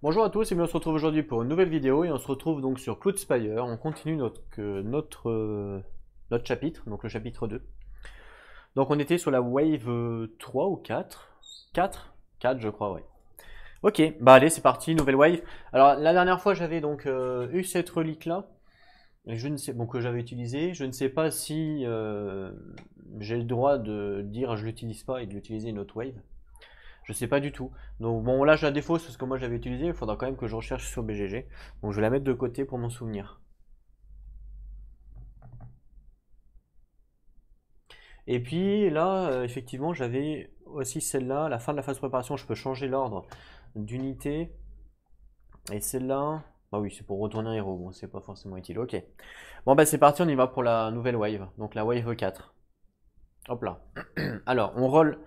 Bonjour à tous et bien on se retrouve aujourd'hui pour une nouvelle vidéo et on se retrouve donc sur Cloudspire. On continue notre chapitre, donc le chapitre 2. Donc on était sur la wave 3 ou 4? 4 4 je crois, ouais. Ok, bah allez c'est parti, nouvelle wave. Alors la dernière fois j'avais donc eu cette relique là, et je ne sais, bon, que j'avais utilisée. Je ne sais pas si j'ai le droit de dire je l'utilise pas et de l'utiliser une autre wave. Je sais pas du tout. Donc bon, là je la défausse parce que moi j'avais utilisé. Il faudra quand même que je recherche sur BGG. Donc je vais la mettre de côté pour m'en souvenir. Et puis là, effectivement, j'avais aussi celle-là. À la fin de la phase de préparation, je peux changer l'ordre d'unité. Et celle-là, bah oui, c'est pour retourner un héros. Bon, c'est pas forcément utile. Ok. Bon, bah c'est parti, on y va pour la nouvelle wave. Donc la wave 4. Hop là. Alors, on roll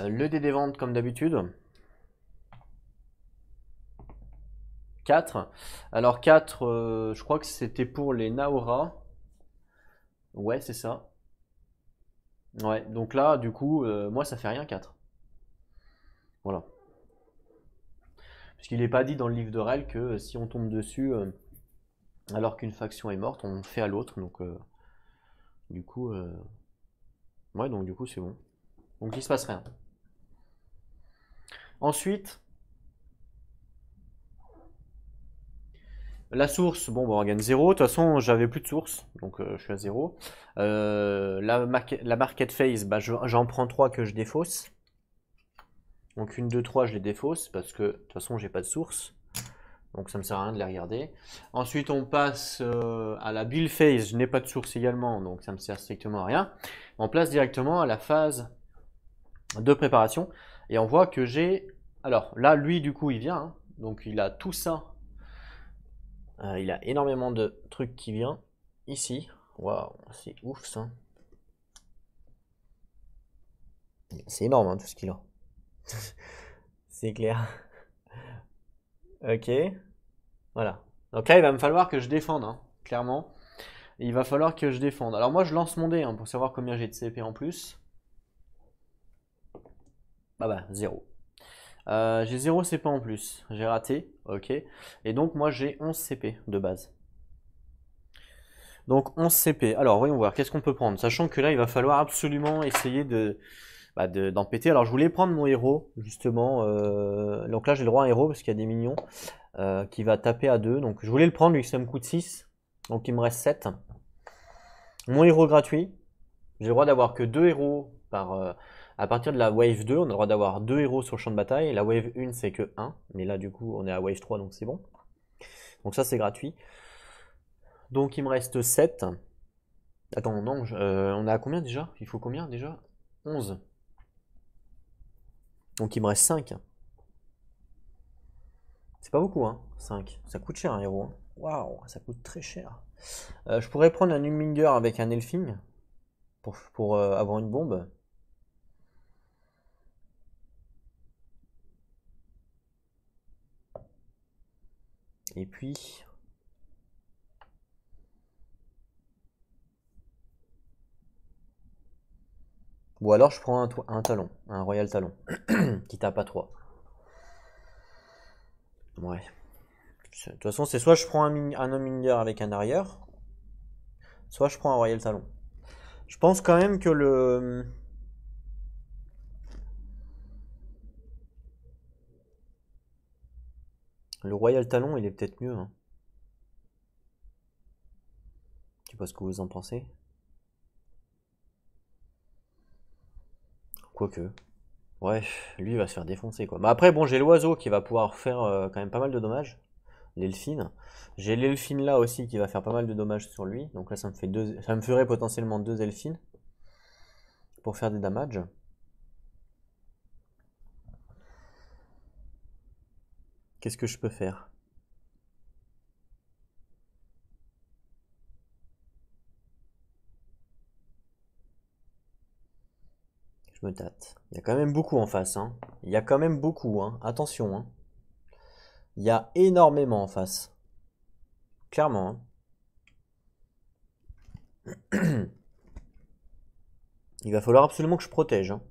le dé des ventes comme d'habitude. 4. Alors 4, je crois que c'était pour les Naora. Ouais, c'est ça. Ouais, donc là, du coup, moi, ça fait rien 4. Voilà. Puisqu'il n'est pas dit dans le livre de Rel que si on tombe dessus alors qu'une faction est morte, on fait à l'autre. Donc, du coup, ouais, donc du coup, c'est bon. Donc, il se passe rien. Ensuite, la source, bon, bah, on gagne 0. De toute façon, j'avais plus de source, donc je suis à 0. La market phase, bah, j'en prends 3 que je défausse. Donc, 1, 2, 3, je les défausse parce que de toute façon, j'ai pas de source. Donc ça me sert à rien de les regarder. Ensuite, on passe à la build phase. Je n'ai pas de source également, donc ça me sert strictement à rien. On place directement à la phase de préparation. Et on voit que j'ai... Alors là, lui, du coup, il vient. Hein. Donc il a tout ça. Il a énormément de trucs qui viennent ici. Waouh, c'est ouf ça. C'est énorme hein, tout ce qu'il a. C'est clair. Ok. Voilà. Donc là, il va me falloir que je défende, hein, clairement. Il va falloir que je défende. Alors moi, je lance mon dé hein, pour savoir combien j'ai de CP en plus. Bah, 0. J'ai 0 CP en plus. J'ai raté, ok. Et donc moi, j'ai 11 CP de base. Donc 11 CP. Alors, voyons voir, qu'est-ce qu'on peut prendre? Sachant que là, il va falloir absolument essayer d'en péter. Alors, je voulais prendre mon héros, justement. Donc là, j'ai le droit à un héros parce qu'il y a des minions qui va taper à 2. Donc, je voulais le prendre, lui, ça me coûte 6. Donc, il me reste 7. Mon héros gratuit. J'ai le droit d'avoir que 2 héros à partir de la wave 2, on a le droit d'avoir 2 héros sur le champ de bataille. La wave 1, c'est que 1. Mais là, du coup, on est à wave 3, donc c'est bon. Donc ça, c'est gratuit. Donc il me reste 7. Attends, non, on est à combien déjà? Il faut combien déjà? 11. Donc il me reste 5. C'est pas beaucoup, hein, 5. Ça coûte cher un héros. Hein. Waouh, ça coûte très cher. Je pourrais prendre un Humminger avec un Elfing pour avoir une bombe. Et puis... Ou alors je prends un talon, un Royal Talon, qui tape à 3. Ouais. De toute façon, c'est soit je prends un Humminger avec un arrière, soit je prends un Royal Talon. Je pense quand même que le Royal Talon, il est peut-être mieux. Hein. Je sais pas ce que vous en pensez. Quoique. Ouais, lui il va se faire défoncer quoi. Mais après, bon, j'ai l'oiseau qui va pouvoir faire quand même pas mal de dommages. L'Elfine. J'ai l'Elfine là aussi qui va faire pas mal de dommages sur lui. Donc là, ça me ferait potentiellement 2 Elfines pour faire des damages. Qu'est-ce que je peux faire? Je me tâte. Il y a quand même beaucoup en face. Hein. Il y a quand même beaucoup. Hein. Attention. Hein. Il y a énormément en face. Clairement. Hein. Il va falloir absolument que je protège. Hein.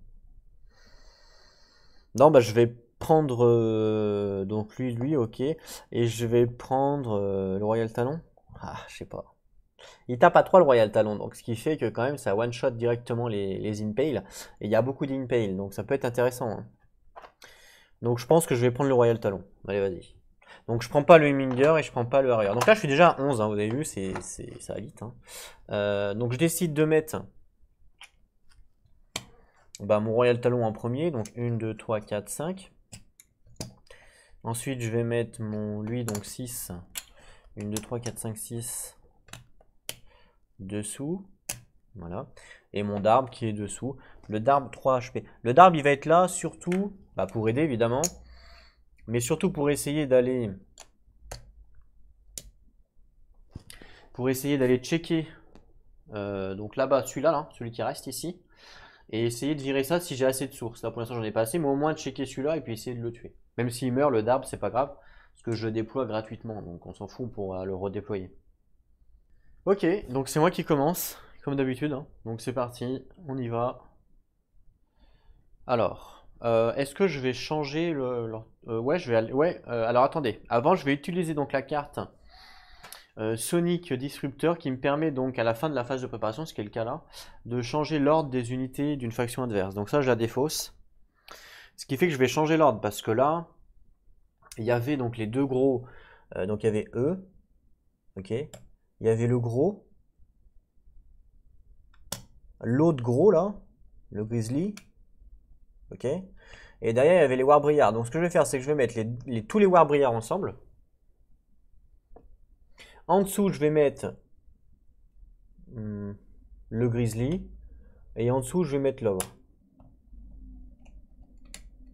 Non, bah je vais prendre donc lui, ok. Et je vais prendre le Royal Talon. Ah, je sais pas. Il tape à 3 le Royal Talon, donc ce qui fait que quand même ça one-shot directement les Impale. Et il y a beaucoup d'Impale, donc ça peut être intéressant, hein. Donc je pense que je vais prendre le Royal Talon. Allez, vas-y. Donc je prends pas le Heminger et je prends pas le Harrier. Donc là je suis déjà à 11, hein, vous avez vu, ça va vite, hein. Donc je décide de mettre mon Royal Talon en premier. Donc 1, 2, 3, 4, 5. Ensuite je vais mettre lui, donc 6. 1, 2, 3, 4, 5, 6 dessous. Voilà. Et mon Darb qui est dessous. Le Darb 3 HP. Le Darb il va être là surtout pour aider évidemment. Mais surtout pour essayer d'aller checker donc là-bas celui-là, là, celui qui reste ici. Et essayer de virer ça si j'ai assez de sources. Là pour l'instant j'en ai pas assez, mais au moins checker celui-là et puis essayer de le tuer. Même s'il meurt, le Darb c'est pas grave. Parce que je le déploie gratuitement. Donc on s'en fout pour le redéployer. Ok, donc c'est moi qui commence, comme d'habitude, hein. Donc c'est parti, on y va. Alors, est-ce que je vais changer ouais, je vais aller. Ouais, alors attendez. Avant, je vais utiliser donc la carte Sonic Disruptor qui me permet donc à la fin de la phase de préparation, ce qui est le cas là, de changer l'ordre des unités d'une faction adverse. Donc ça, je la défausse. Ce qui fait que je vais changer l'ordre parce que là, il y avait donc les deux gros. Donc il y avait eux. Ok. Il y avait le gros. L'autre gros là. Le Grizzly. Ok. Et derrière, il y avait les Warbriards. Donc ce que je vais faire, c'est que je vais mettre tous les Warbriards ensemble. En dessous, je vais mettre le Grizzly. Et en dessous, je vais mettre l'ogre.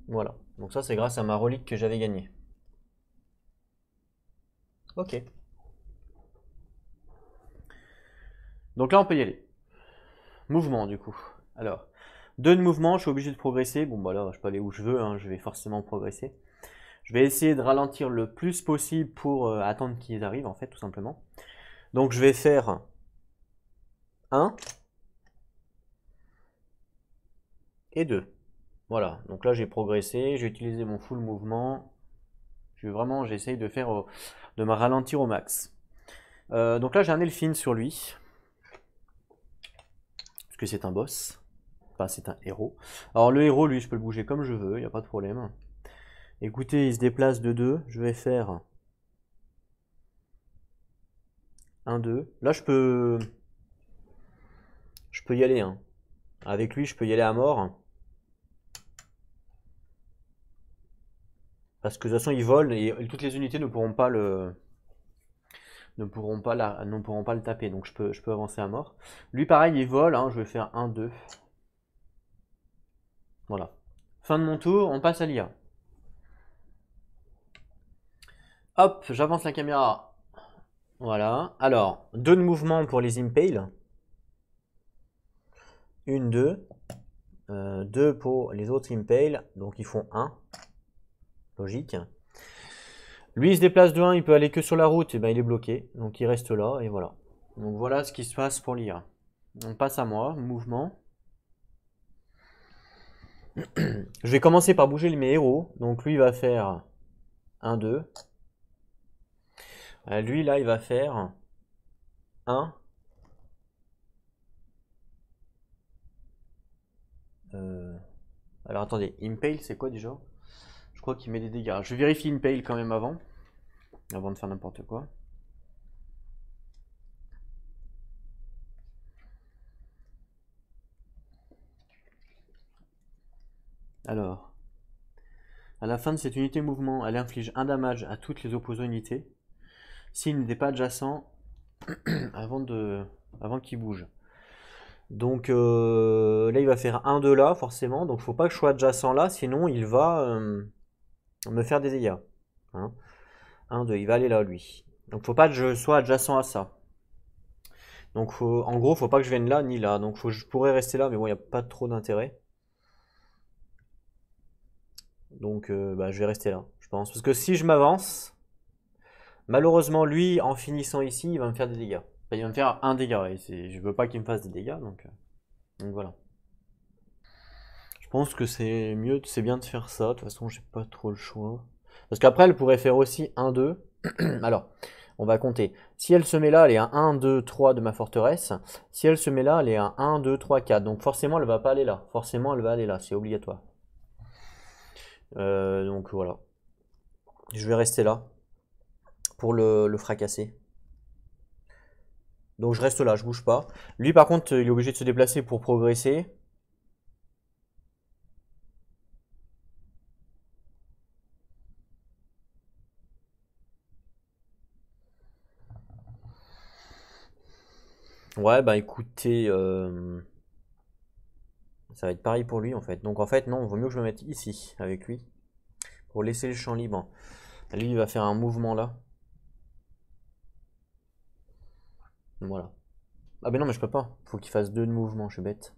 Voilà. Donc ça, c'est grâce à ma relique que j'avais gagnée. Ok. Donc là, on peut y aller. Mouvement, du coup. Alors, 2 de mouvement, je suis obligé de progresser. Bon, bah là, je peux aller où je veux, hein, je vais forcément progresser. Je vais essayer de ralentir le plus possible pour attendre qu'ils arrivent, en fait, tout simplement. Donc, je vais faire 1 et 2. Voilà. Donc là, j'ai progressé. J'ai utilisé mon full mouvement. J'essaye de de me ralentir au max. Donc là, j'ai un Elfine sur lui. Parce que c'est un boss. Enfin, c'est un héros. Alors, le héros, lui, je peux le bouger comme je veux. Il n'y a pas de problème. Écoutez, il se déplace de 2. Je vais faire 1, 2. Là, je peux y aller, hein. Avec lui, je peux y aller à mort. Parce que de toute façon, il vole et toutes les unités ne pourront pas le taper. Donc je peux avancer à mort. Lui, pareil, il vole, hein. Je vais faire 1, 2. Voilà. Fin de mon tour, on passe à l'IA. Hop, j'avance la caméra. Voilà. Alors, 2 de mouvement pour les Impale. 1, 2. 2 pour les autres Impale. Donc ils font 1. Logique. Lui, il se déplace de 1, il peut aller que sur la route, et ben il est bloqué. Donc il reste là, et voilà. Donc voilà ce qui se passe pour l'IA. On passe à moi, mouvement. Je vais commencer par bouger mes héros. Donc lui, il va faire 1, 2. Lui, là, il va faire 1. Alors attendez, Impale, c'est quoi déjà? Je crois qu'il met des dégâts. Je vérifie Impale quand même avant de faire n'importe quoi. Alors, à la fin de cette unité mouvement, elle inflige un damage à toutes les opposants unités s'il n'était pas adjacent avant qu'il bouge. Donc là, il va faire 1 2 là, forcément. Donc faut pas que je sois adjacent là, sinon il va me faire des dégâts. Hein. 1, 2, il va aller là, lui. Donc faut pas que je sois adjacent à ça. Donc en gros, faut pas que je vienne là ni là. Donc je pourrais rester là, mais bon, il n'y a pas trop d'intérêt. Donc je vais rester là, je pense. Parce que si je m'avance, malheureusement, lui, en finissant ici, il va me faire des dégâts. Enfin, il va me faire un dégât. Et je veux pas qu'il me fasse des dégâts, donc voilà. pense que c'est mieux, c'est bien de faire ça. De toute façon, j'ai pas trop le choix. Parce qu'après, elle pourrait faire aussi 1, 2. Alors, on va compter. Si elle se met là, elle est à 1, 2, 3 de ma forteresse. Si elle se met là, elle est à 1, 2, 3, 4. Donc forcément, elle va pas aller là. Forcément, elle va aller là. C'est obligatoire. Donc voilà. Je vais rester là pour le fracasser. Donc je reste là, je bouge pas. Lui, par contre, il est obligé de se déplacer pour progresser. Ouais, bah écoutez, ça va être pareil pour lui en fait. Donc en fait, non, il vaut mieux que je me mette ici avec lui pour laisser le champ libre. Lui, il va faire un mouvement là. Voilà. Ah ben non, mais je peux pas. Faut qu'il fasse 2 de mouvement, je suis bête.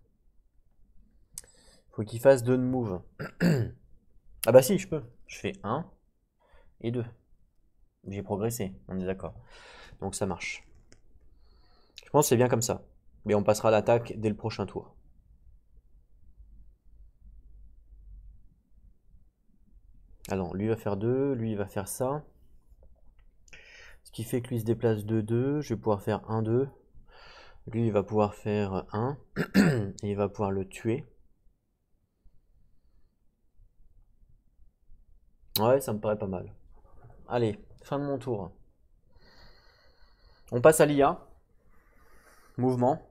Faut qu'il fasse 2 de move. Ah bah si, je peux. Je fais 1 et 2. J'ai progressé, on est d'accord. Donc ça marche. Je pense que c'est bien comme ça. Mais on passera à l'attaque dès le prochain tour. Alors, lui va faire 2, lui il va faire ça. Ce qui fait que lui se déplace de 2. Je vais pouvoir faire 1, 2. Lui il va pouvoir faire 1. Et il va pouvoir le tuer. Ouais, ça me paraît pas mal. Allez, fin de mon tour. On passe à l'IA. Mouvement.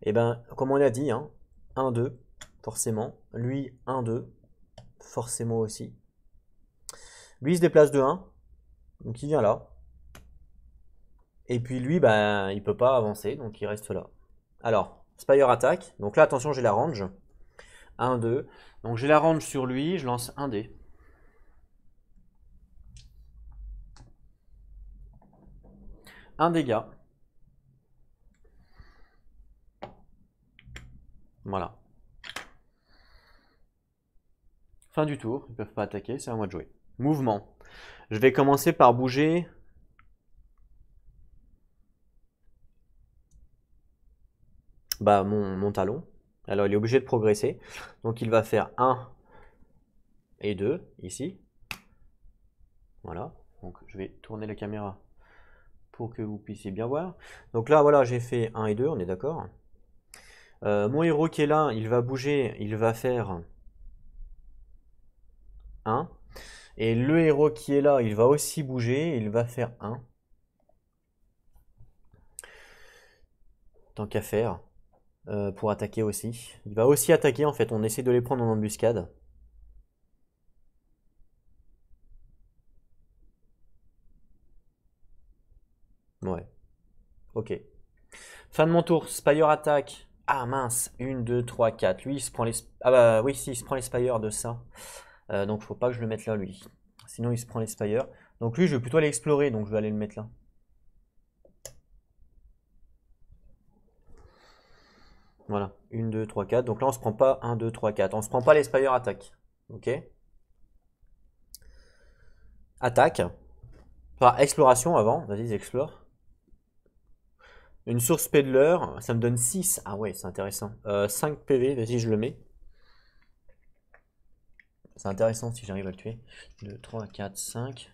Et ben, comme on l'a dit, hein, 1, 2, forcément. Lui, 1, 2, forcément aussi. Lui, il se déplace de 1, donc il vient là. Et puis lui, ben, il peut pas avancer, donc il reste là. Alors, Spire attaque. Donc là, attention, j'ai la range. 1, 2. Donc j'ai la range sur lui, je lance 1 dé. Un dégât. Voilà. Fin du tour, ils peuvent pas attaquer, c'est à moi de jouer. Mouvement. Je vais commencer par bouger. Bah, mon talon. Alors, il est obligé de progresser. Donc, il va faire 1 et 2, ici. Voilà. Donc, je vais tourner la caméra pour que vous puissiez bien voir. Donc là, voilà, j'ai fait 1 et 2, on est d'accord. Mon héros qui est là, il va bouger, il va faire 1. Et le héros qui est là, il va aussi bouger, il va faire 1. Tant qu'à faire. Pour attaquer aussi. Il va aussi attaquer en fait, on essaie de les prendre en embuscade. Ouais. Ok. Fin de mon tour, Spire attaque. Ah mince, 1, 2, 3, 4. Lui il se prend les... Ah bah oui, si, il se prend les Spire de ça. Donc faut pas que je le mette là lui. Sinon il se prend les Spire. Donc lui je vais plutôt aller explorer, donc je vais aller le mettre là. Voilà, 1, 2, 3, 4. Donc là on se prend pas 1, 2, 3, 4. On se prend pas les Spire attaque. Ok. Attaque. Enfin, exploration avant, vas-y, explore. Une source Peddler, ça me donne 6. Ah ouais, c'est intéressant. 5 PV, vas-y, je le mets. C'est intéressant si j'arrive à le tuer. 2, 3, 4, 5.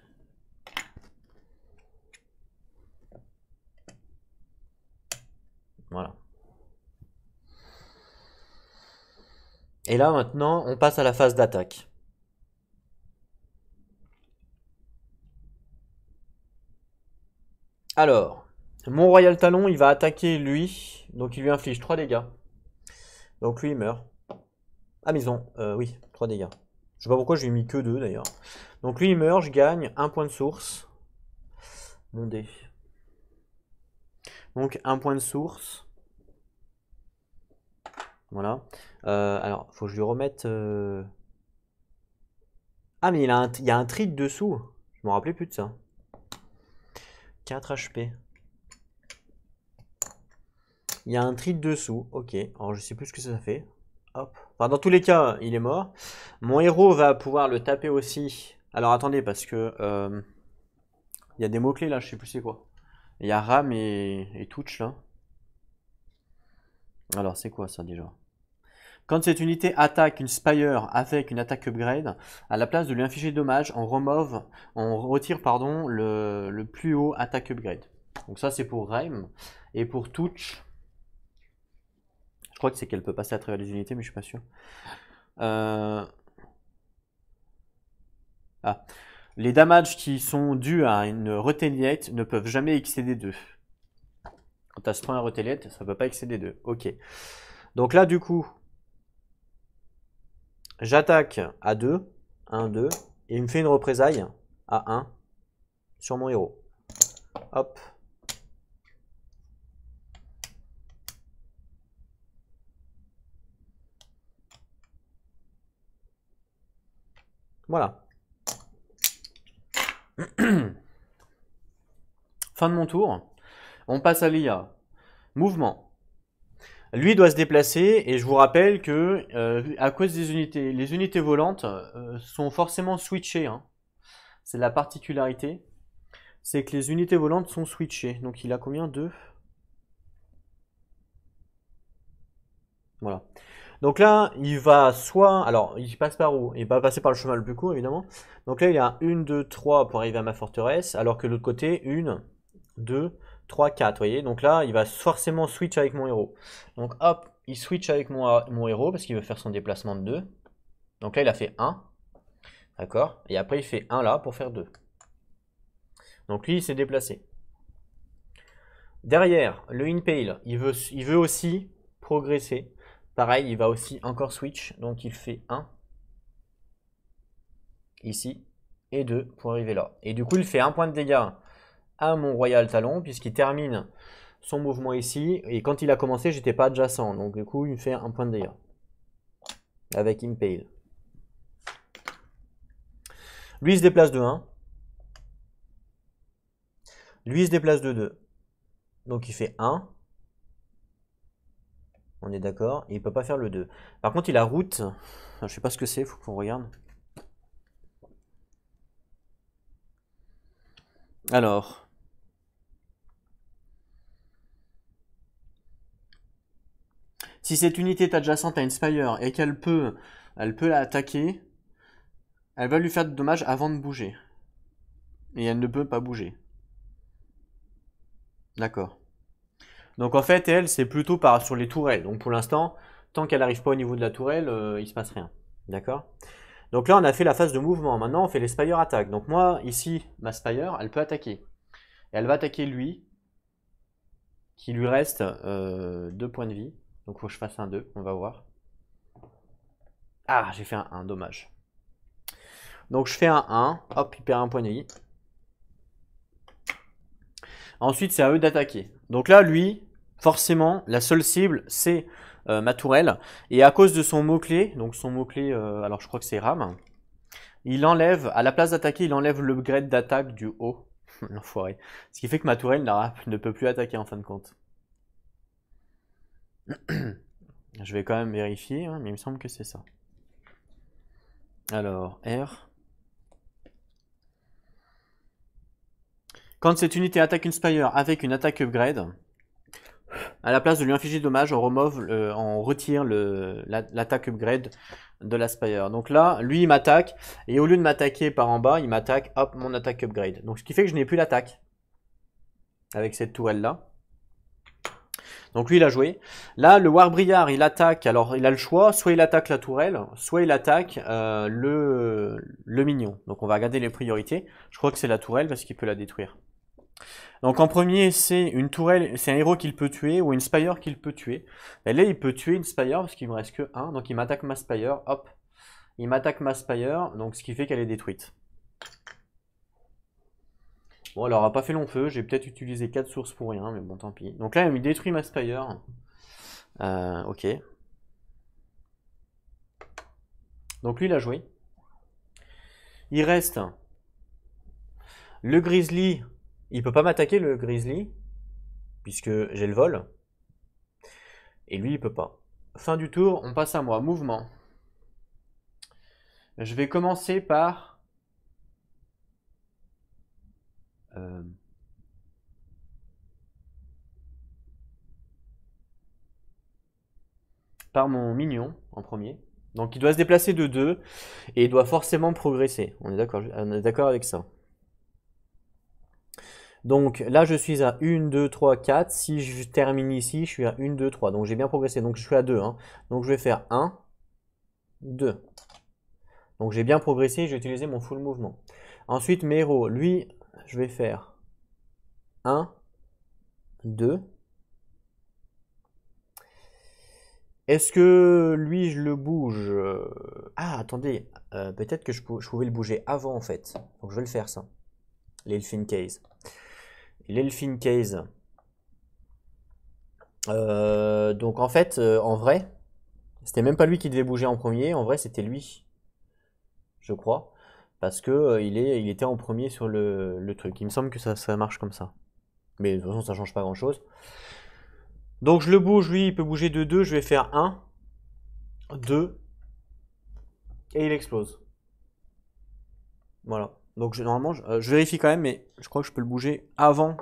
Voilà. Et là, maintenant, on passe à la phase d'attaque. Alors, mon Royal Talon, il va attaquer lui. Donc, il lui inflige 3 dégâts. Donc, lui, il meurt. Ah, mais oui, 3 dégâts. Je sais pas pourquoi je lui ai mis que 2 d'ailleurs. Donc, lui, il meurt, je gagne 1 point de source. Mon dé. Donc, 1 point de source. Voilà. Alors, faut que je lui remette. Ah, mais il y a un trit dessous. Je me rappelais plus de ça. 4 HP. Il y a un trit dessous. Ok. Alors, je sais plus ce que ça fait. Hop. Enfin, dans tous les cas, il est mort. Mon héros va pouvoir le taper aussi. Alors, attendez, parce que il y a des mots-clés là, je sais plus c'est quoi. Il y a RAM et touch là. Alors, c'est quoi ça déjà? Quand cette unité attaque une Spire avec une attaque upgrade, à la place de lui infliger dommage, on retire pardon, le plus haut attaque upgrade. Donc ça c'est pour Reim. Et pour Touch, je crois que c'est qu'elle peut passer à travers les unités, mais je suis pas sûr. Ah. Les damages qui sont dus à une Retaliate ne peuvent jamais excéder 2. Quand tu as ce point à Retaliate, ça ne peut pas excéder 2. Ok. Donc là, du coup, j'attaque à 2, 1, 2, et il me fait une représaille à 1 sur mon héros. Hop. Voilà. Fin de mon tour. On passe à l'IA. Mouvement. Lui doit se déplacer et je vous rappelle que à cause des unités, les unités volantes sont forcément switchées. Hein. C'est la particularité. C'est que les unités volantes sont switchées. Donc il a combien? 2. Voilà. Donc là, il va soit... Alors, il passe par où? Il va passer par le chemin le plus court, évidemment. Donc là, il y a 1, 2, 3 pour arriver à ma forteresse, alors que de l'autre côté, 1, 2, 3, 4, vous voyez? Donc là, il va forcément switch avec mon héros. Donc hop, il switch avec mon héros, parce qu'il veut faire son déplacement de 2. Donc là, il a fait 1, d'accord? Et après, il fait 1 là, pour faire 2. Donc lui, il s'est déplacé. Derrière, le Impale, il veut aussi progresser. Pareil, il va aussi encore switch, donc il fait 1 ici et 2 pour arriver là. Et du coup, il fait 1 point de dégâts à mon Royal Talon puisqu'il termine son mouvement ici. Et quand il a commencé, j'étais pas adjacent, donc du coup, il me fait 1 point de dégâts avec Impale. Lui, il se déplace de 1. Lui, il se déplace de 2. Donc il fait 1. On est d'accord. Et il peut pas faire le 2. Par contre, il a route. Je sais pas ce que c'est, faut qu'on regarde. Alors. Si cette unité est adjacente à une Spire et elle peut l'attaquer, elle va lui faire de dommages avant de bouger. Et elle ne peut pas bouger. D'accord. Donc en fait, elle, c'est plutôt sur les tourelles. Donc pour l'instant, tant qu'elle n'arrive pas au niveau de la tourelle, il se passe rien. D'accord. Donc là, on a fait la phase de mouvement. Maintenant, on fait les Spire attaques. Donc moi, ici, ma Spire, elle peut attaquer. Et elle va attaquer lui, qui lui reste 2 points de vie. Donc il faut que je fasse un 2, on va voir. Ah, j'ai fait un 1, dommage. Donc je fais un 1, hop, il perd un point de vie. Ensuite, c'est à eux d'attaquer. Donc là, lui, forcément, la seule cible, c'est ma tourelle. Et à cause de son mot-clé, donc son mot-clé, alors je crois que c'est Ram, il enlève, à la place d'attaquer, il enlève le grade d'attaque du haut. L'enfoiré. Ce qui fait que ma tourelle ne peut plus attaquer en fin de compte. Je vais quand même vérifier, hein, mais il me semble que c'est ça. Alors, R. Quand cette unité attaque une Spire avec une attaque upgrade, à la place de lui infliger de dommages, on retire l'attaque upgrade de la Spire. Donc là, lui, il m'attaque, et au lieu de m'attaquer par en bas, il m'attaque, hop, mon attaque upgrade. Donc ce qui fait que je n'ai plus l'attaque avec cette tourelle-là. Donc lui, il a joué. Là, le Warbriar, il attaque, alors il a le choix, soit il attaque la tourelle, soit il attaque le mignon. Donc on va regarder les priorités. Je crois que c'est la tourelle parce qu'il peut la détruire. Donc en premier, c'est une tourelle, c'est un héros qu'il peut tuer ou une Spire qu'il peut tuer. Et là, il peut tuer une Spire parce qu'il me reste que 1. Donc il m'attaque ma Spire, hop. Il m'attaque ma Spire, donc ce qui fait qu'elle est détruite. Bon, alors, elle n'a pas fait long feu. J'ai peut-être utilisé 4 sources pour rien, mais bon, tant pis. Donc là, elle me détruit ma Spire. Ok. Donc lui, il a joué. Il reste le Grizzly. Il peut pas m'attaquer, le Grizzly, puisque j'ai le vol. Et lui, il peut pas. Fin du tour, on passe à moi. Mouvement. Je vais commencer par... par mon mignon en premier. Donc il doit se déplacer de 2 et il doit forcément progresser. On est d'accord avec ça. Donc là je suis à 1, 2, 3, 4. Si je termine ici, je suis à 1, 2, 3. Donc j'ai bien progressé. Donc je suis à 2. Hein. Donc je vais faire 1, 2. Donc j'ai bien progressé, j'ai utilisé mon full mouvement. Ensuite mes héros, lui, je vais faire 1, 2. Est-ce que lui, je le bouge? Ah, attendez, peut-être que je pouvais le bouger avant en fait. Donc je vais le faire ça. L'Elfin Case. L'Elfin Case. Donc en fait, en vrai, c'était même pas lui qui devait bouger en premier. En vrai, c'était lui, je crois. Parce que il était en premier sur le truc. Il me semble que ça marche comme ça. Mais de toute façon, ça change pas grand-chose. Donc je le bouge, lui, il peut bouger de 2. Je vais faire 1, 2. Et il explose. Voilà. Donc normalement, je vérifie quand même, mais je crois que je peux le bouger avant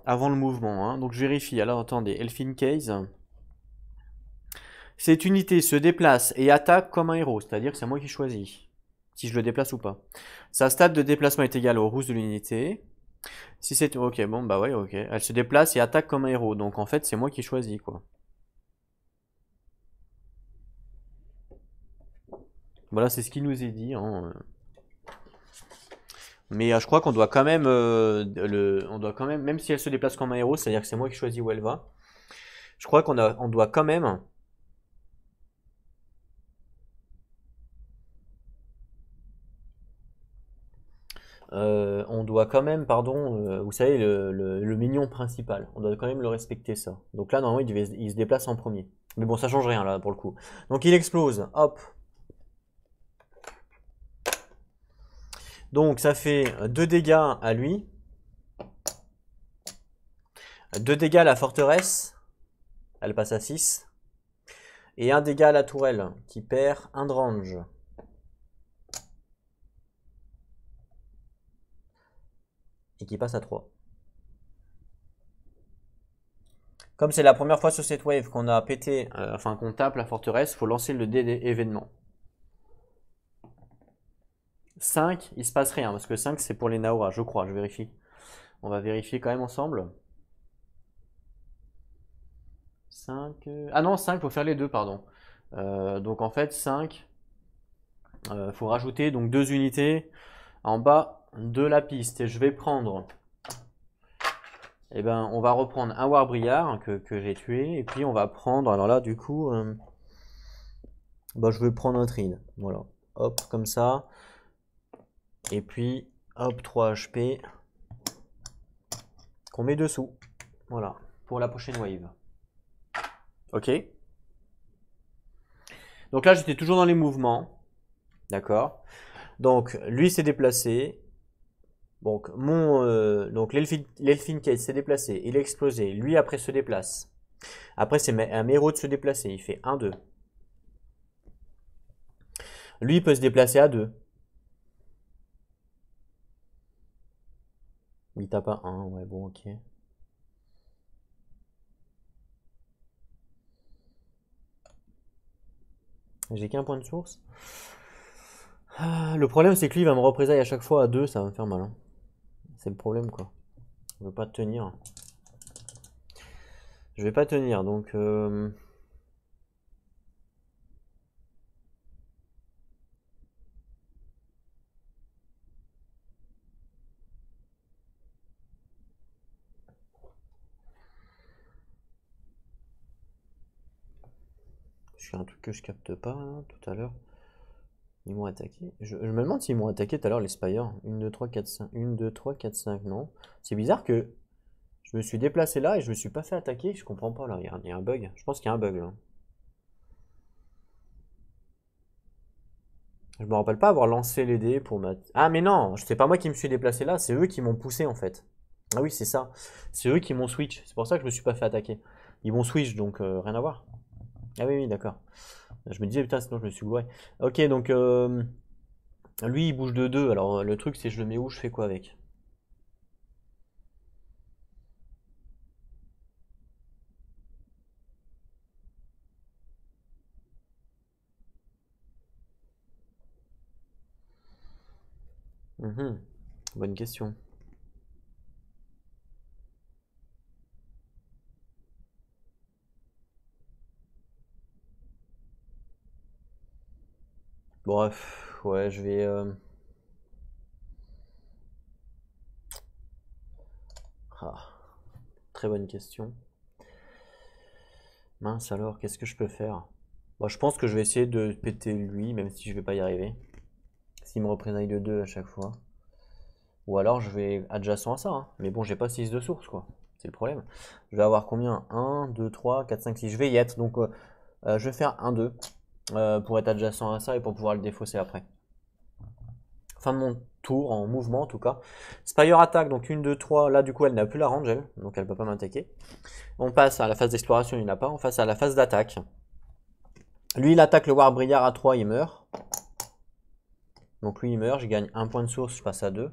le mouvement. Hein. Donc je vérifie. Alors attendez, Elfin Case. Cette unité se déplace et attaque comme un héros, c'est-à-dire que c'est moi qui choisis si je le déplace ou pas. Sa stade de déplacement est égale au rouge de l'unité. Si c'est ok, bon bah ouais, ok. Elle se déplace et attaque comme un héros, donc en fait c'est moi qui choisis quoi. Voilà, c'est ce qu'il nous est dit. Hein. Mais je crois qu'on doit quand même, même si elle se déplace comme un héros, c'est-à-dire que c'est moi qui choisis où elle va. Je crois on doit quand même. On doit quand même, pardon, vous savez, le mignon principal. On doit quand même le respecter ça. Donc là, normalement, il se déplace en premier. Mais bon, ça change rien là pour le coup. Donc il explose. Hop. Donc ça fait 2 dégâts à lui. 2 dégâts à la forteresse. Elle passe à 6. Et 1 dégât à la tourelle qui perd 1 de range. Et qui passe à 3. Comme c'est la première fois sur cette wave qu'on a pété, enfin qu'on tape la forteresse, il faut lancer le dé d'événement. 5, il se passe rien, parce que 5 c'est pour les Naora, je crois, je vérifie. On va vérifier quand même ensemble. 5. Ah non, 5, il faut faire les deux, pardon. Donc en fait, 5, il faut rajouter donc 2 unités en bas de la piste. Et je vais prendre. Eh ben, on va reprendre un Warbriar que j'ai tué. Et puis on va prendre. Alors là, du coup, bah, je vais prendre un Trine. Voilà. Hop, comme ça. Et puis, hop, 3 HP. Qu'on met dessous. Voilà. Pour la prochaine wave. Ok. Donc là, j'étais toujours dans les mouvements. D'accord. Donc, lui s'est déplacé. Donc, donc l'Elfin Case s'est déplacé. Il a explosé. Lui, après, se déplace. Après, c'est un héros de se déplacer. Il fait 1, 2. Lui, il peut se déplacer à 2. Il tape à 1. Ouais, bon, ok. J'ai qu'un point de source. Le problème, c'est que lui, il va me représailler à chaque fois à 2. Ça va me faire mal. Hein. C'est le problème, quoi. Je ne veux pas tenir. Je vais pas tenir, donc... C'est un truc que je capte pas hein, tout à l'heure. Ils m'ont attaqué. Je me demande s'ils m'ont attaqué tout à l'heure les Spires. 1, 2, 3, 4, 5. 1, 2, 3, 4, 5. Non. C'est bizarre que je me suis déplacé là et je me suis pas fait attaquer. Je comprends pas là. Il y a un bug. Je pense qu'il y a un bug là. Je me rappelle pas avoir lancé les dés pour ma. Ah mais non, c'est pas moi qui me suis déplacé là. C'est eux qui m'ont poussé en fait. Ah oui, c'est ça. C'est eux qui m'ont switch. C'est pour ça que je me suis pas fait attaquer. Ils m'ont switch donc rien à voir. Ah oui, oui, d'accord. Je me disais, putain, sinon je me suis gouré. Ok, donc lui il bouge de 2. Alors le truc, c'est je le mets où, je fais quoi avec? Mhm. Bonne question. Bref, ouais, je vais... Ah, très bonne question. Mince alors, qu'est-ce que je peux faire? Bon, je pense que je vais essayer de péter lui, même si je vais pas y arriver. S'il me représaille de 2 à chaque fois. Ou alors je vais adjacent à ça, hein. Mais bon, j'ai pas 6 de source, quoi. C'est le problème. Je vais avoir combien? 1, 2, 3, 4, 5, 6. Je vais y être, donc je vais faire 1, 2 pour être adjacent à ça et pour pouvoir le défausser après. Fin de mon tour, en mouvement en tout cas. Spire attaque, donc 1, 2, 3. Là, du coup, elle n'a plus la range, elle, donc elle peut pas m'attaquer. On passe à la phase d'exploration, il n'y en a pas. On passe à la phase d'attaque. Lui, il attaque le Warbriar à 3, il meurt. Donc lui, il meurt, je gagne 1 point de source, je passe à 2.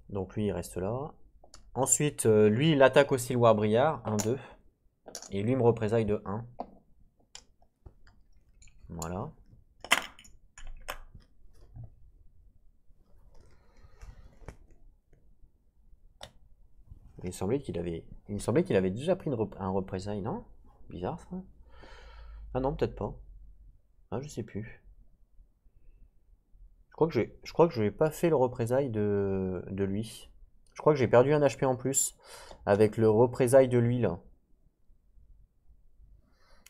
Donc lui, il reste là. Ensuite, lui, il attaque aussi le Warbriar, 1, 2. Et lui, il me représaille de 1. Voilà. Il me semblait qu'il avait déjà pris un représailles, non? Bizarre ça. Ah non, peut-être pas. Ah, je sais plus. Je crois que je n'ai pas fait le représailles de lui. Je crois que j'ai perdu un HP en plus avec le représailles de lui là.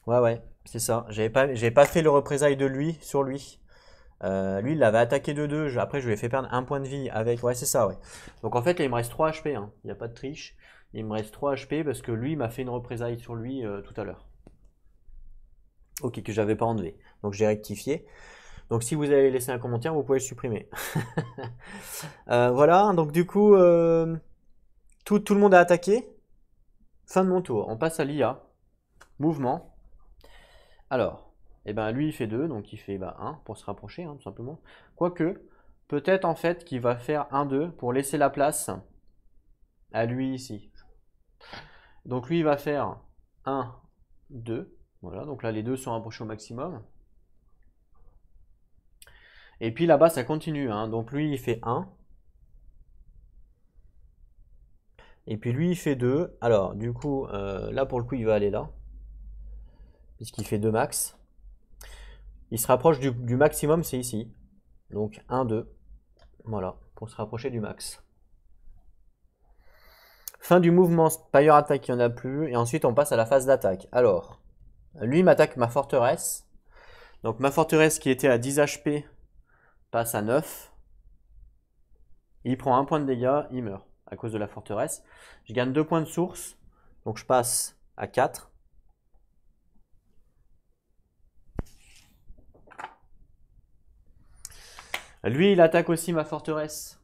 Ouais, ouais, c'est ça. J'ai pas fait le représailles de lui sur lui. Lui, il l'avait attaqué de 2. Après, je lui ai fait perdre un point de vie avec. Ouais, c'est ça, ouais. Donc en fait, là, il me reste 3 HP, hein. Il n'y a pas de triche. Il me reste 3 HP parce que lui, il m'a fait une représaille sur lui tout à l'heure. Ok, que j'avais pas enlevé. Donc j'ai rectifié. Donc si vous avez laissé un commentaire, vous pouvez le supprimer. Voilà, donc du coup, tout le monde a attaqué. Fin de mon tour. On passe à l'IA. Mouvement. Alors, eh ben, lui, il fait 2, donc il fait 1 pour se rapprocher, hein, tout simplement. Quoique, peut-être en fait qu'il va faire 1-2 pour laisser la place à lui ici. Donc lui, il va faire 1, 2. Voilà, donc là, les deux sont rapprochés au maximum. Et puis là-bas, ça continue, hein. Donc lui, il fait 1. Et puis lui, il fait 2. Alors, du coup, là, pour le coup, il va aller là. Puisqu'il fait 2 max. Il se rapproche du maximum, c'est ici. Donc 1, 2. Voilà, pour se rapprocher du max. Fin du mouvement, Spire attaque, il n'y en a plus. Et ensuite, on passe à la phase d'attaque. Alors, lui m'attaque ma forteresse. Donc ma forteresse qui était à 10 HP passe à 9. Il prend 1 point de dégâts, il meurt à cause de la forteresse. Je gagne 2 points de source. Donc je passe à 4. Lui, il attaque aussi ma forteresse.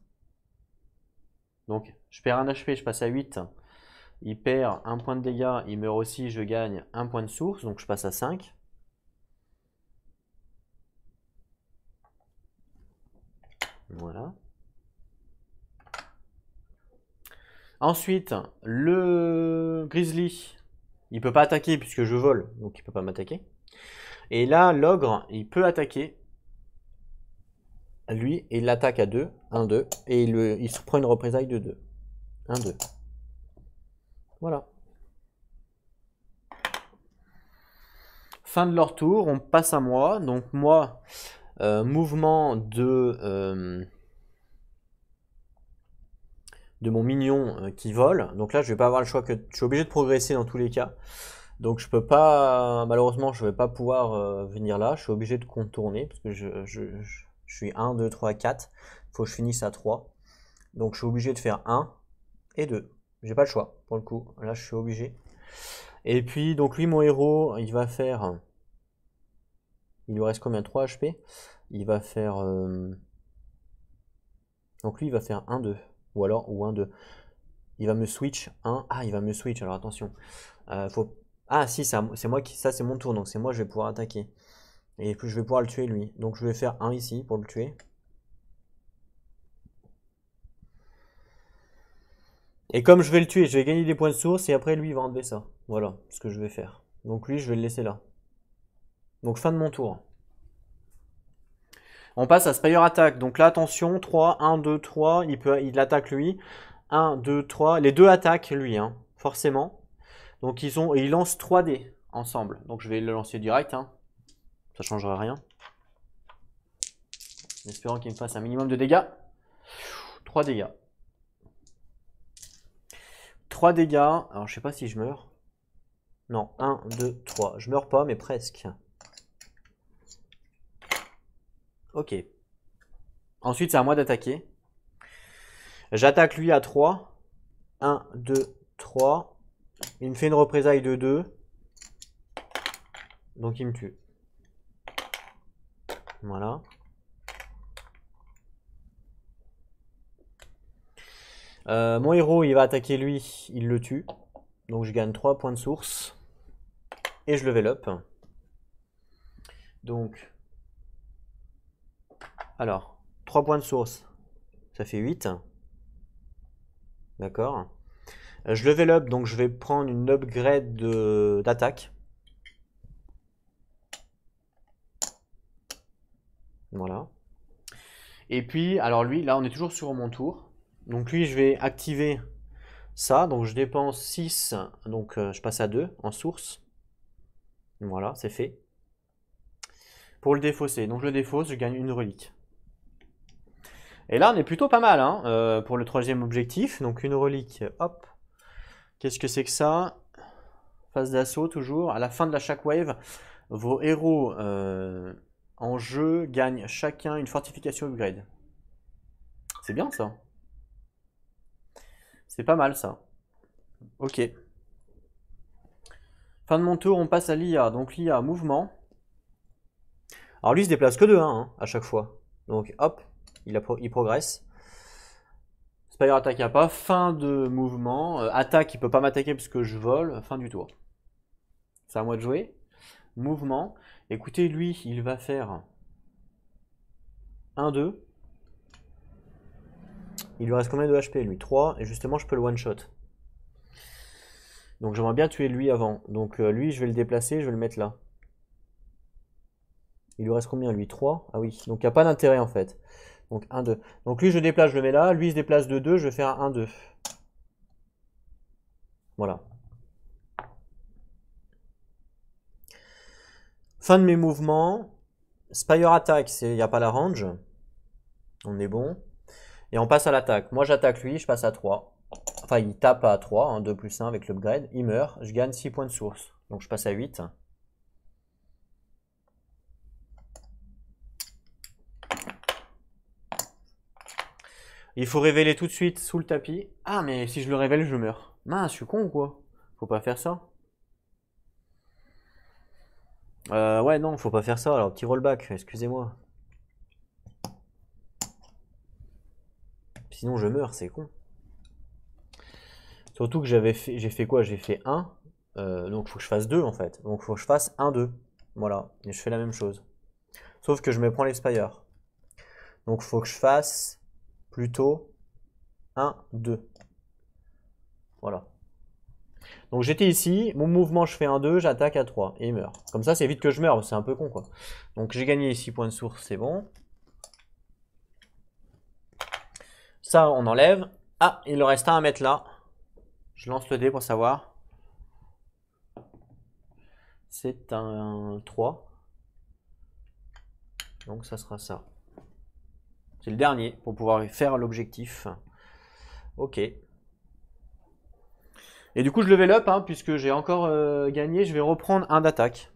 Donc je perds 1 HP, je passe à 8. Il perd 1 point de dégâts, il meurt aussi, je gagne 1 point de source, donc je passe à 5. Voilà. Ensuite, le Grizzly, il peut pas attaquer puisque je vole, donc il peut pas m'attaquer. Et là, l'ogre, il peut attaquer. Lui, et il l'attaque à 2, 1, 2, et il se prend une représaille de 2. 1, 2. Voilà. Fin de leur tour, on passe à moi. Donc moi, mouvement de mon mignon qui vole. Donc là, je vais pas avoir le choix, que je suis obligé de progresser dans tous les cas. Donc je peux pas, malheureusement, je vais pas pouvoir venir là. Je suis obligé de contourner parce que je suis 1, 2, 3, 4. Il faut que je finisse à 3. Donc je suis obligé de faire 1 et 2. J'ai pas le choix pour le coup. Là, je suis obligé. Et puis, donc lui, mon héros, il va faire. Il lui reste combien? 3 HP. Il va faire. Donc lui, il va faire 1, 2. Ou alors, ou 1, 2. Il va me switch 1. Ah, il va me switch, alors attention. Faut... Ah, si, c'est moi qui. Ça, c'est mon tour, donc c'est moi, je vais pouvoir attaquer. Et puis, je vais pouvoir le tuer lui. Donc, je vais faire 1 ici pour le tuer. Et comme je vais le tuer, je vais gagner des points de source et après, lui, il va enlever ça. Voilà ce que je vais faire. Donc, lui, je vais le laisser là. Donc fin de mon tour. On passe à Spire Attack. Donc là, attention, 3, 1, 2, 3. Il attaque lui. 1, 2, 3. Les deux attaquent lui, hein, forcément. Donc ils lancent 3 dés ensemble. Donc je vais le lancer direct. Hein. Ça ne changera rien. En espérant qu'il me fasse un minimum de dégâts. 3 dégâts. 3 dégâts. Alors je sais pas si je meurs. Non, 1, 2, 3. Je meurs pas, mais presque. Ok. Ensuite, c'est à moi d'attaquer. J'attaque lui à 3. 1, 2, 3. Il me fait une représaille de 2. Donc il me tue. Voilà. Mon héros, il va attaquer lui. Il le tue. Donc je gagne 3 points de source. Et je level up. Donc... Alors, 3 points de source. Ça fait 8. D'accord. Je level up, donc je vais prendre une upgrade d'attaque. Voilà. Et puis, alors lui, là on est toujours sur mon tour. Donc lui, je vais activer ça. Donc je dépense 6. Donc je passe à 2 en source. Voilà, c'est fait. Pour le défausser. Donc je le défausse, je gagne une relique. Et là, on est plutôt pas mal hein, pour le troisième objectif. Donc une relique, hop. Qu'est-ce que c'est que ça? Phase d'assaut toujours. À la fin de la chaque wave, vos héros en jeu gagnent chacun une fortification upgrade. C'est bien ça. C'est pas mal ça. Ok. Fin de mon tour, on passe à l'IA. Donc l'IA, mouvement. Alors lui, il se déplace que de 1 hein, à chaque fois. Donc hop, il progresse. Spire attaque à pas. Fin de mouvement. Attaque, il peut pas m'attaquer parce que je vole. Fin du tour. C'est à moi de jouer. Mouvement. Écoutez, lui, il va faire 1, 2. Il lui reste combien de HP lui? 3. Et justement, je peux le one-shot. Donc j'aimerais bien tuer lui avant. Donc lui, je vais le déplacer, je vais le mettre là. Il lui reste combien lui? 3. Ah oui, donc il n'y a pas d'intérêt en fait. Donc 1, 2. Donc lui, je le déplace, je le mets là. Lui, il se déplace de 2, je vais faire 1, 2. Voilà. Fin de mes mouvements. Spire attack, il n'y a pas la range. On est bon. Et on passe à l'attaque. Moi, j'attaque lui, je passe à 3. Enfin, il tape à 3, hein, 2 plus 1 avec l'upgrade. Il meurt, je gagne 6 points de source. Donc je passe à 8. Il faut révéler tout de suite sous le tapis. Ah, mais si je le révèle, je meurs. Mince, je suis con ou quoi? Faut pas faire ça. Ouais, non, faut pas faire ça. Alors, petit rollback, excusez-moi. Sinon, je meurs, c'est con. Surtout que j'ai fait quoi? J'ai fait 1. Donc, il faut que je fasse 2 en fait. Donc, il faut que je fasse 1, 2. Voilà, et je fais la même chose. Sauf que je me prends l'expire. Donc, il faut que je fasse plutôt 1, 2. Voilà. Donc j'étais ici, mon mouvement je fais 1, 2, j'attaque à 3 et il meurt. Comme ça c'est vite que je meurs, c'est un peu con quoi. Donc j'ai gagné ici point de source, c'est bon. Ça on enlève. Ah, il en reste un à mettre là. Je lance le dé pour savoir. C'est un 3. Donc ça sera ça. C'est le dernier pour pouvoir faire l'objectif. Ok. Et du coup, je level up, hein, puisque j'ai encore gagné. Je vais reprendre un d'attaque.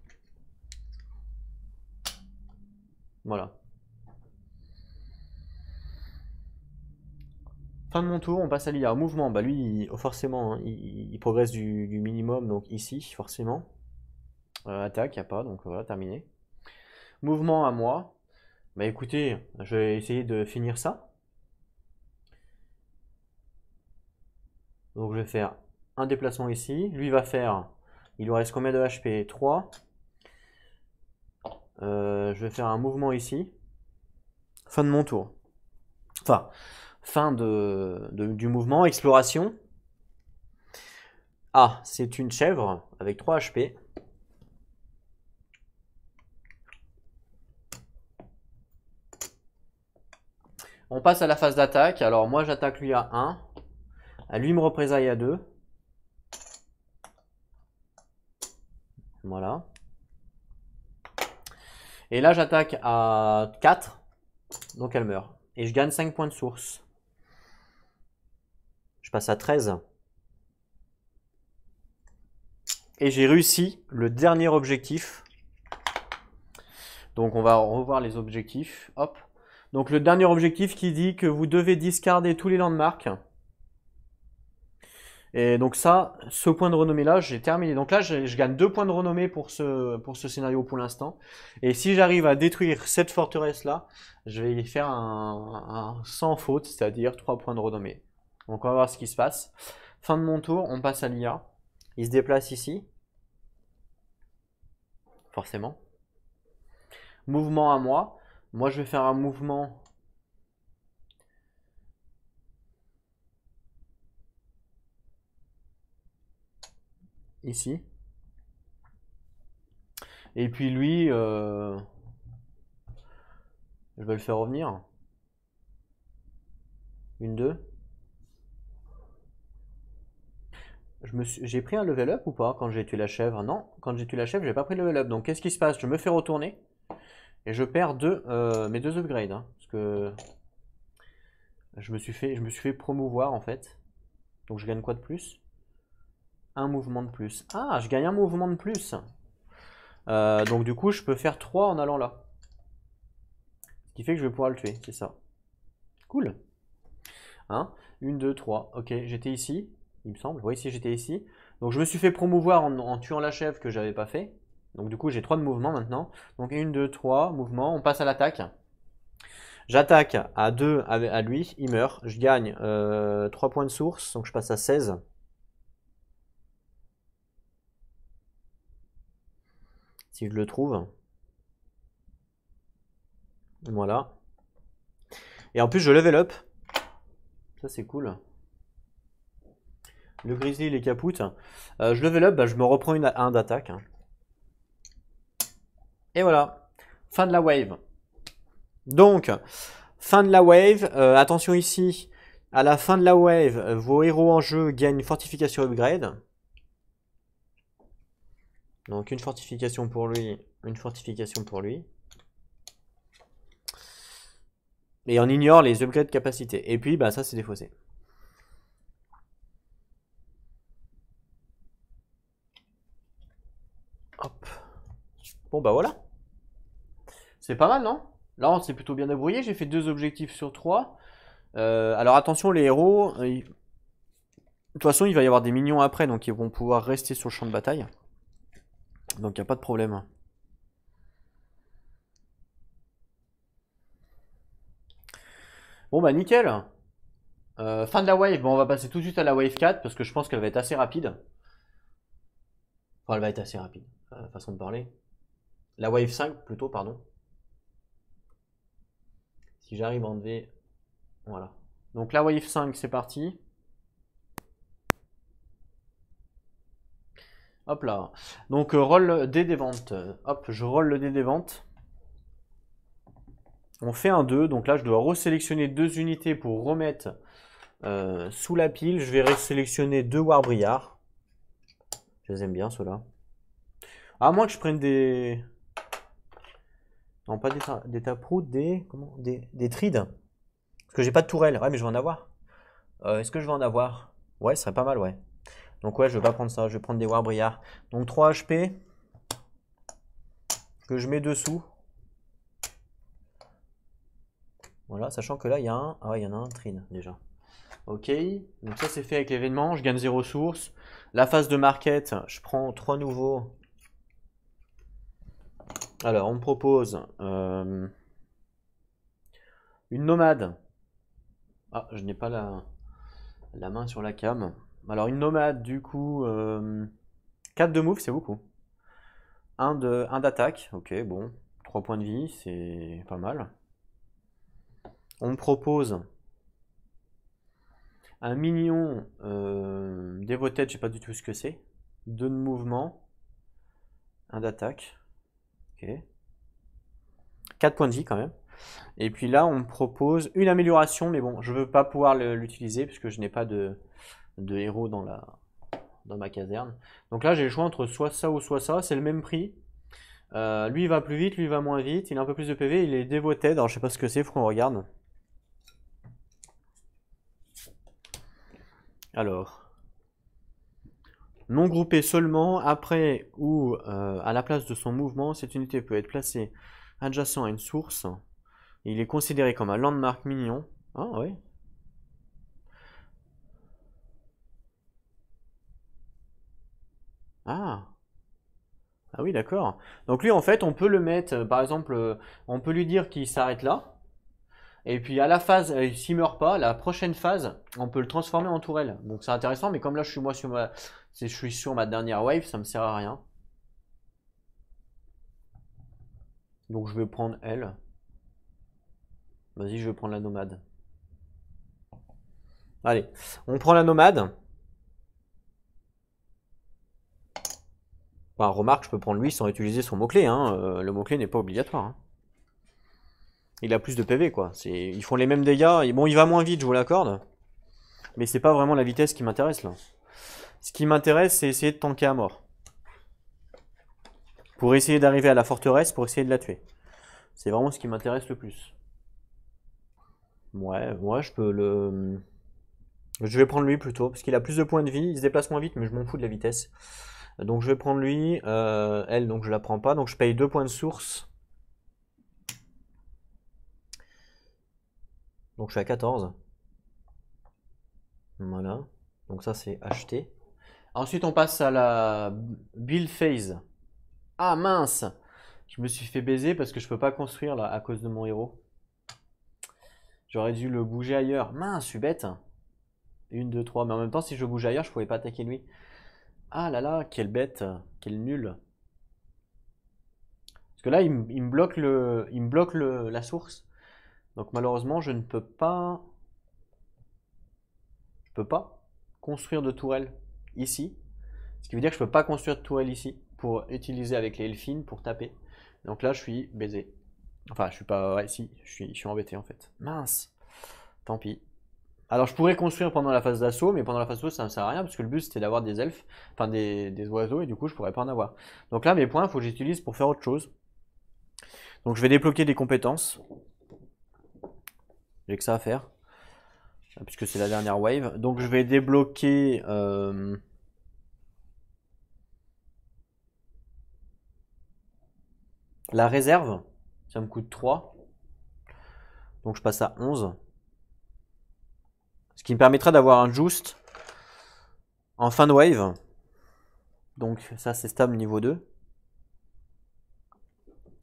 Voilà. Fin de mon tour, on passe à l'IA. Mouvement, bah lui, forcément, hein, il progresse du minimum, donc ici, forcément. Attaque, il n'y a pas, donc voilà, terminé. Mouvement à moi. Bah écoutez, je vais essayer de finir ça. Donc je vais faire un déplacement ici. Lui va faire, il lui reste combien de HP? 3. Je vais faire un mouvement ici. Fin de mon tour. Enfin, fin du mouvement. Exploration. Ah, c'est une chèvre avec 3 HP. On passe à la phase d'attaque. Alors moi j'attaque lui à 1. Lui me représaille à 2. Voilà. Et là j'attaque à 4. Donc elle meurt. Et je gagne 5 points de source. Je passe à 13. Et j'ai réussi le dernier objectif. Donc on va revoir les objectifs. Hop. Donc le dernier objectif qui dit que vous devez discarder tous les landmarks. Et donc ça, ce point de renommée là, j'ai terminé. Donc là, je gagne 2 points de renommée pour ce scénario pour l'instant. Et si j'arrive à détruire cette forteresse là, je vais faire un sans faute, c'est-à-dire 3 points de renommée. Donc on va voir ce qui se passe. Fin de mon tour, on passe à l'IA. Il se déplace ici. Forcément. Mouvement à moi. Moi, je vais faire un mouvement. Ici. Et puis lui, je vais le faire revenir. 1, 2. J'ai pris un level up ou pas quand j'ai tué la chèvre? Non, quand j'ai tué la chèvre, j'ai pas pris le level up. Donc qu'est-ce qui se passe? Je me fais retourner et je perds mes 2 upgrades. Hein, parce que je me suis fait promouvoir en fait. Donc je gagne quoi de plus? Un mouvement de plus. Ah, je gagne un mouvement de plus. Donc du coup, je peux faire 3 en allant là. Ce qui fait que je vais pouvoir le tuer, c'est ça. Cool. Hein? 1, 2, 3. Ok, j'étais ici, il me semble. Oui, si j'étais ici. Donc je me suis fait promouvoir en tuant la chèvre que j'avais pas fait. Donc du coup, j'ai 3 de mouvement maintenant. Donc 1, 2, 3, mouvement. On passe à l'attaque. J'attaque à 2 à lui, il meurt. Je gagne 3 points de source, donc je passe à 16. Si je le trouve. Voilà. Et en plus, je level up. Ça, c'est cool. Le grizzly, il est capoute. Je level up, bah, je me reprends un d'attaque. Hein. Et voilà. Fin de la wave. Donc, fin de la wave. Attention ici. À la fin de la wave, vos héros en jeu gagnent une fortification upgrade. Donc, une fortification pour lui. Une fortification pour lui. Et on ignore les upgrades capacité. Et puis, bah, ça, c'est défaussé. Hop. Bon, bah voilà. C'est pas mal, non? Là, on s'est plutôt bien débrouillé. J'ai fait 2 objectifs sur 3. Alors, attention, les héros. De toute façon, il va y avoir des minions après, donc ils vont pouvoir rester sur le champ de bataille. Donc, il n'y a pas de problème. Bon, bah, nickel. Fin de la wave. Bon, on va passer tout de suite à la wave 4 parce que je pense qu'elle va être assez rapide. Enfin, elle va être assez rapide. Façon de parler. La wave 5 plutôt, pardon. Si j'arrive à enlever. Voilà. Donc, la wave 5, c'est parti. Hop là. Donc, roll dé des ventes. Hop, je roll le dé des ventes. On fait un 2. Donc là, je dois resélectionner 2 unités pour remettre sous la pile. Je vais resélectionner 2 warbriards. Je les aime bien, ceux-là. À moins que je prenne des... Non, pas des taproutes, des trides. Parce que j'ai pas de tourelle. Ouais, mais je vais en avoir. Est-ce que je vais en avoir? Ouais, ce serait pas mal, ouais. Donc ouais, je vais pas prendre ça. Je vais prendre des warbriards. Donc 3 HP. Que je mets dessous. Voilà, sachant que là, il y a un... Ah ouais, il y en a un trine, déjà. Ok, donc ça c'est fait avec l'événement. Je gagne 0 source. La phase de market, je prends 3 nouveaux. Alors, on me propose une nomade. Ah, je n'ai pas la main sur la cam. Alors, une nomade, du coup, 4 de move, c'est beaucoup. 1 d'attaque, ok, bon. 3 points de vie, c'est pas mal. On me propose un minion dévoté, je sais pas du tout ce que c'est. 2 de mouvement. 1 d'attaque. Ok. 4 points de vie quand même. Et puis là, on me propose une amélioration, mais bon, je veux pas pouvoir l'utiliser puisque je n'ai pas de héros dans ma caserne. Donc là, j'ai le choix entre soit ça ou soit ça. C'est le même prix. Lui, il va plus vite, lui, il va moins vite. Il a un peu plus de PV. Il est dévoted. Alors, je sais pas ce que c'est, faut qu'on regarde. Alors, non groupé seulement après ou à la place de son mouvement, cette unité peut être placée adjacent à une source. Il est considéré comme un landmark minion. Ah ouais. Ah. Ah oui, d'accord. Donc lui, en fait, on peut le mettre, par exemple, on peut lui dire qu'il s'arrête là. Et puis à la phase, s'il meurt pas, la prochaine phase, on peut le transformer en tourelle. Donc c'est intéressant, mais comme là, je suis sur ma dernière wave, ça me sert à rien. Donc je vais prendre elle. Vas-y, je vais prendre la nomade. Allez, on prend la nomade. Enfin, remarque, je peux prendre lui sans utiliser son mot-clé. Hein. Le mot-clé n'est pas obligatoire. Hein. Il a plus de PV, quoi. Ils font les mêmes dégâts. Bon, il va moins vite, je vous l'accorde. Mais c'est pas vraiment la vitesse qui m'intéresse, là. Ce qui m'intéresse, c'est essayer de tanker à mort. Pour essayer d'arriver à la forteresse, pour essayer de la tuer. C'est vraiment ce qui m'intéresse le plus. Ouais, moi, je peux le... Je vais prendre lui plutôt, parce qu'il a plus de points de vie. Il se déplace moins vite, mais je m'en fous de la vitesse. Donc je vais prendre lui. Elle, donc je la prends pas. Donc je paye 2 points de source. Donc je suis à 14. Voilà. Donc ça c'est acheté. Ensuite on passe à la build phase. Ah mince! Je me suis fait baiser parce que je peux pas construire là à cause de mon héros. J'aurais dû le bouger ailleurs. Mince, je suis bête. 1, 2, 3. Mais en même temps si je bouge ailleurs je pouvais pas attaquer lui. Ah là là, quelle bête. Quel nul. Parce que là il me bloque la source. Donc malheureusement je ne peux pas... Je peux pas construire de tourelle ici. Ce qui veut dire que je peux pas construire de tourelle ici pour utiliser avec les Elfines pour taper. Donc là, je suis baisé. Enfin, je suis pas... Ouais, si, je suis embêté en fait. Mince. Tant pis. Alors, je pourrais construire pendant la phase d'assaut, mais pendant la phase d'assaut, ça ne sert à rien parce que le but c'était d'avoir des elfes, enfin des oiseaux, et du coup, je pourrais pas en avoir. Donc là, mes points, il faut que j'utilise pour faire autre chose. Donc, je vais débloquer des compétences. J'ai que ça à faire. Puisque c'est la dernière wave. Donc, je vais débloquer... La réserve, ça me coûte 3. Donc je passe à 11. Ce qui me permettra d'avoir un Just en fin de wave. Donc ça c'est stable niveau 2.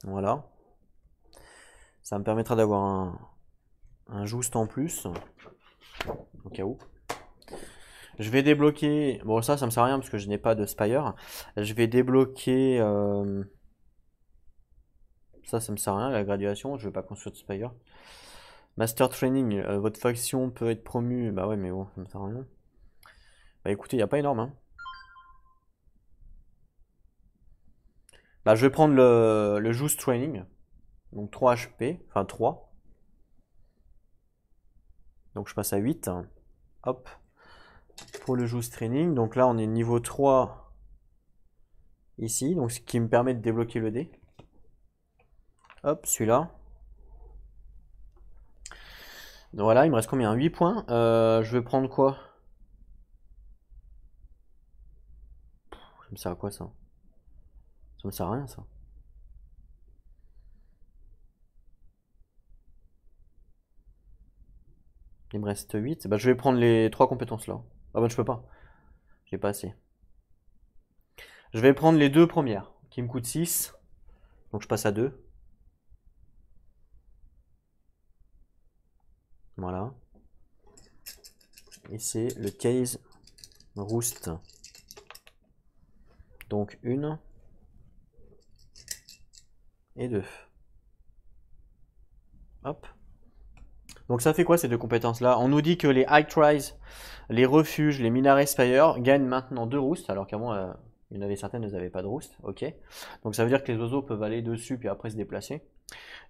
Voilà. Ça me permettra d'avoir un Just en plus. Au cas où. Je vais débloquer... Bon ça me sert à rien parce que je n'ai pas de Spire. Je vais débloquer... Ça me sert à rien la graduation. Je ne vais pas construire de Spire. Master Training, votre faction peut être promue. Bah ouais, mais bon, ça me sert à rien. Bah écoutez, il n'y a pas énorme. Hein. Bah je vais prendre le Just Training. Donc 3 HP, enfin 3. Donc je passe à 8. Hop. Pour le Just Training. Donc là, on est niveau 3 ici. Donc ce qui me permet de débloquer le dé. Hop, celui-là. Voilà, il me reste combien? 8 points. Je vais prendre quoi? Ça me sert à quoi ça? Ça me sert à rien ça. Il me reste 8. Bah, je vais prendre les 3 compétences là. Ah bah je peux pas. J'ai pas assez. Je vais prendre les 2 premières qui me coûtent 6. Donc je passe à 2. Voilà. Et c'est le case Roost. Donc 1 et 2. Hop. Donc ça fait quoi ces deux compétences là? On nous dit que les High Tries, les refuges, les Minaret Spire gagnent maintenant 2 Roost alors qu'avant Il y en avait certaines, elles n'avaient pas de roost. Ok. Donc ça veut dire que les oiseaux peuvent aller dessus puis après se déplacer.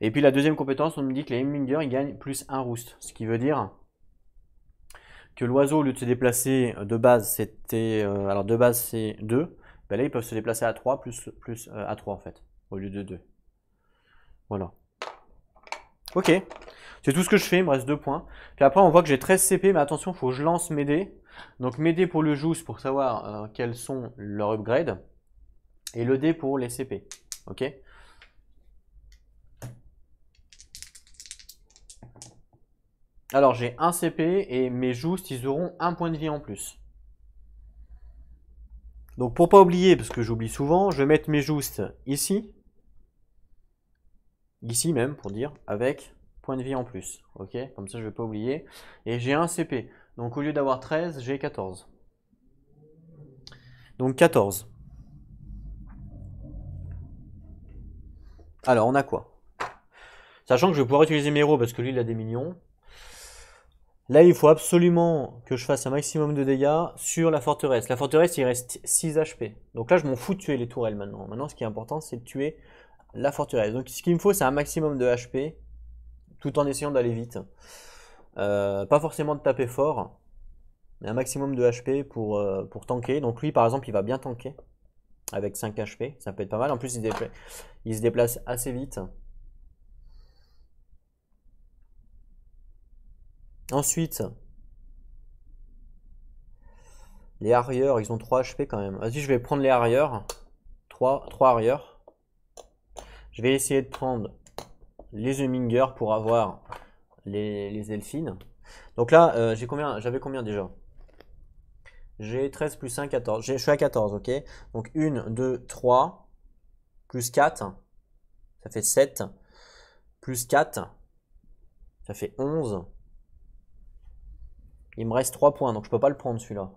Et puis la deuxième compétence, on me dit que les Hemminger, ils gagnent plus 1 roost. Ce qui veut dire que l'oiseau, au lieu de se déplacer de base, c'était. Alors de base, c'est 2. Ben là, ils peuvent se déplacer à 3 plus à 3 en fait, au lieu de 2. Voilà. Ok. C'est tout ce que je fais, il me reste 2 points. Puis après, on voit que j'ai 13 CP, mais attention, il faut que je lance mes dés. Donc mes dés pour le juice pour savoir quels sont leurs upgrades. Et le dé pour les CP. Ok. Alors j'ai 1 CP et mes Joust, ils auront 1 point de vie en plus. Donc pour pas oublier, parce que j'oublie souvent, je vais mettre mes Joust ici. Ici même, pour dire, avec point de vie en plus. Ok, comme ça je vais pas oublier. Et j'ai 1 CP. Donc au lieu d'avoir 13, j'ai 14. Donc 14. Alors on a quoi? Sachant que je vais pouvoir utiliser mes héros parce que lui il a des minions. Là, il faut absolument que je fasse un maximum de dégâts sur la forteresse. La forteresse, il reste 6 HP. Donc là, je m'en fous de tuer les tourelles maintenant. Maintenant, ce qui est important, c'est de tuer la forteresse. Donc, ce qu'il me faut, c'est un maximum de HP, tout en essayant d'aller vite. Pas forcément de taper fort, mais un maximum de HP pour tanker. Donc lui, par exemple, il va bien tanker avec 5 HP. Ça peut être pas mal. En plus, il se déplace assez vite. Ensuite, les arrières, ils ont 3 HP quand même. Vas-y, je vais prendre les arrières. 3 arrières. Je vais essayer de prendre les Hemminger pour avoir les Elfines. Donc là, j'avais combien déjà? J'ai 13 plus 1, 14. Je suis à 14, ok? Donc 1, 2, 3, plus 4, ça fait 7. Plus 4, ça fait 11. Il me reste 3 points, donc je peux pas le prendre celui-là.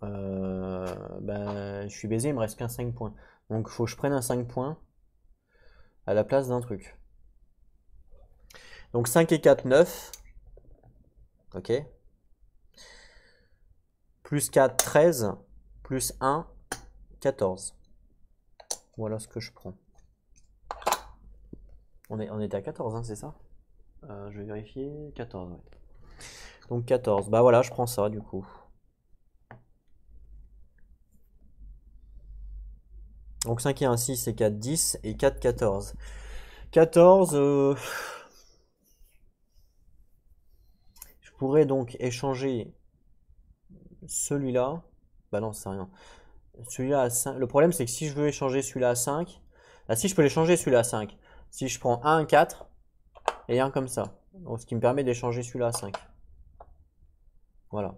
Ben, je suis baisé, il me reste qu'un 5 points. Donc il faut que je prenne un 5 points à la place d'un truc. Donc 5 et 4, 9. Ok. Plus 4, 13. Plus 1, 14. Voilà ce que je prends. On était à 14, hein, c'est ça? Je vais vérifier. 14, ouais. Donc 14. Bah voilà, je prends ça du coup. Donc 5 et 1, 6 c'est 4, 10 et 4, 14. 14, je pourrais donc échanger celui-là. Bah non, c'est rien. Celui-là à 5. Le problème c'est que si je veux échanger celui-là à 5, ah si je peux l'échanger celui-là à 5. Si je prends 1, 4 et 1 comme ça. Donc, ce qui me permet d'échanger celui-là à 5. Voilà.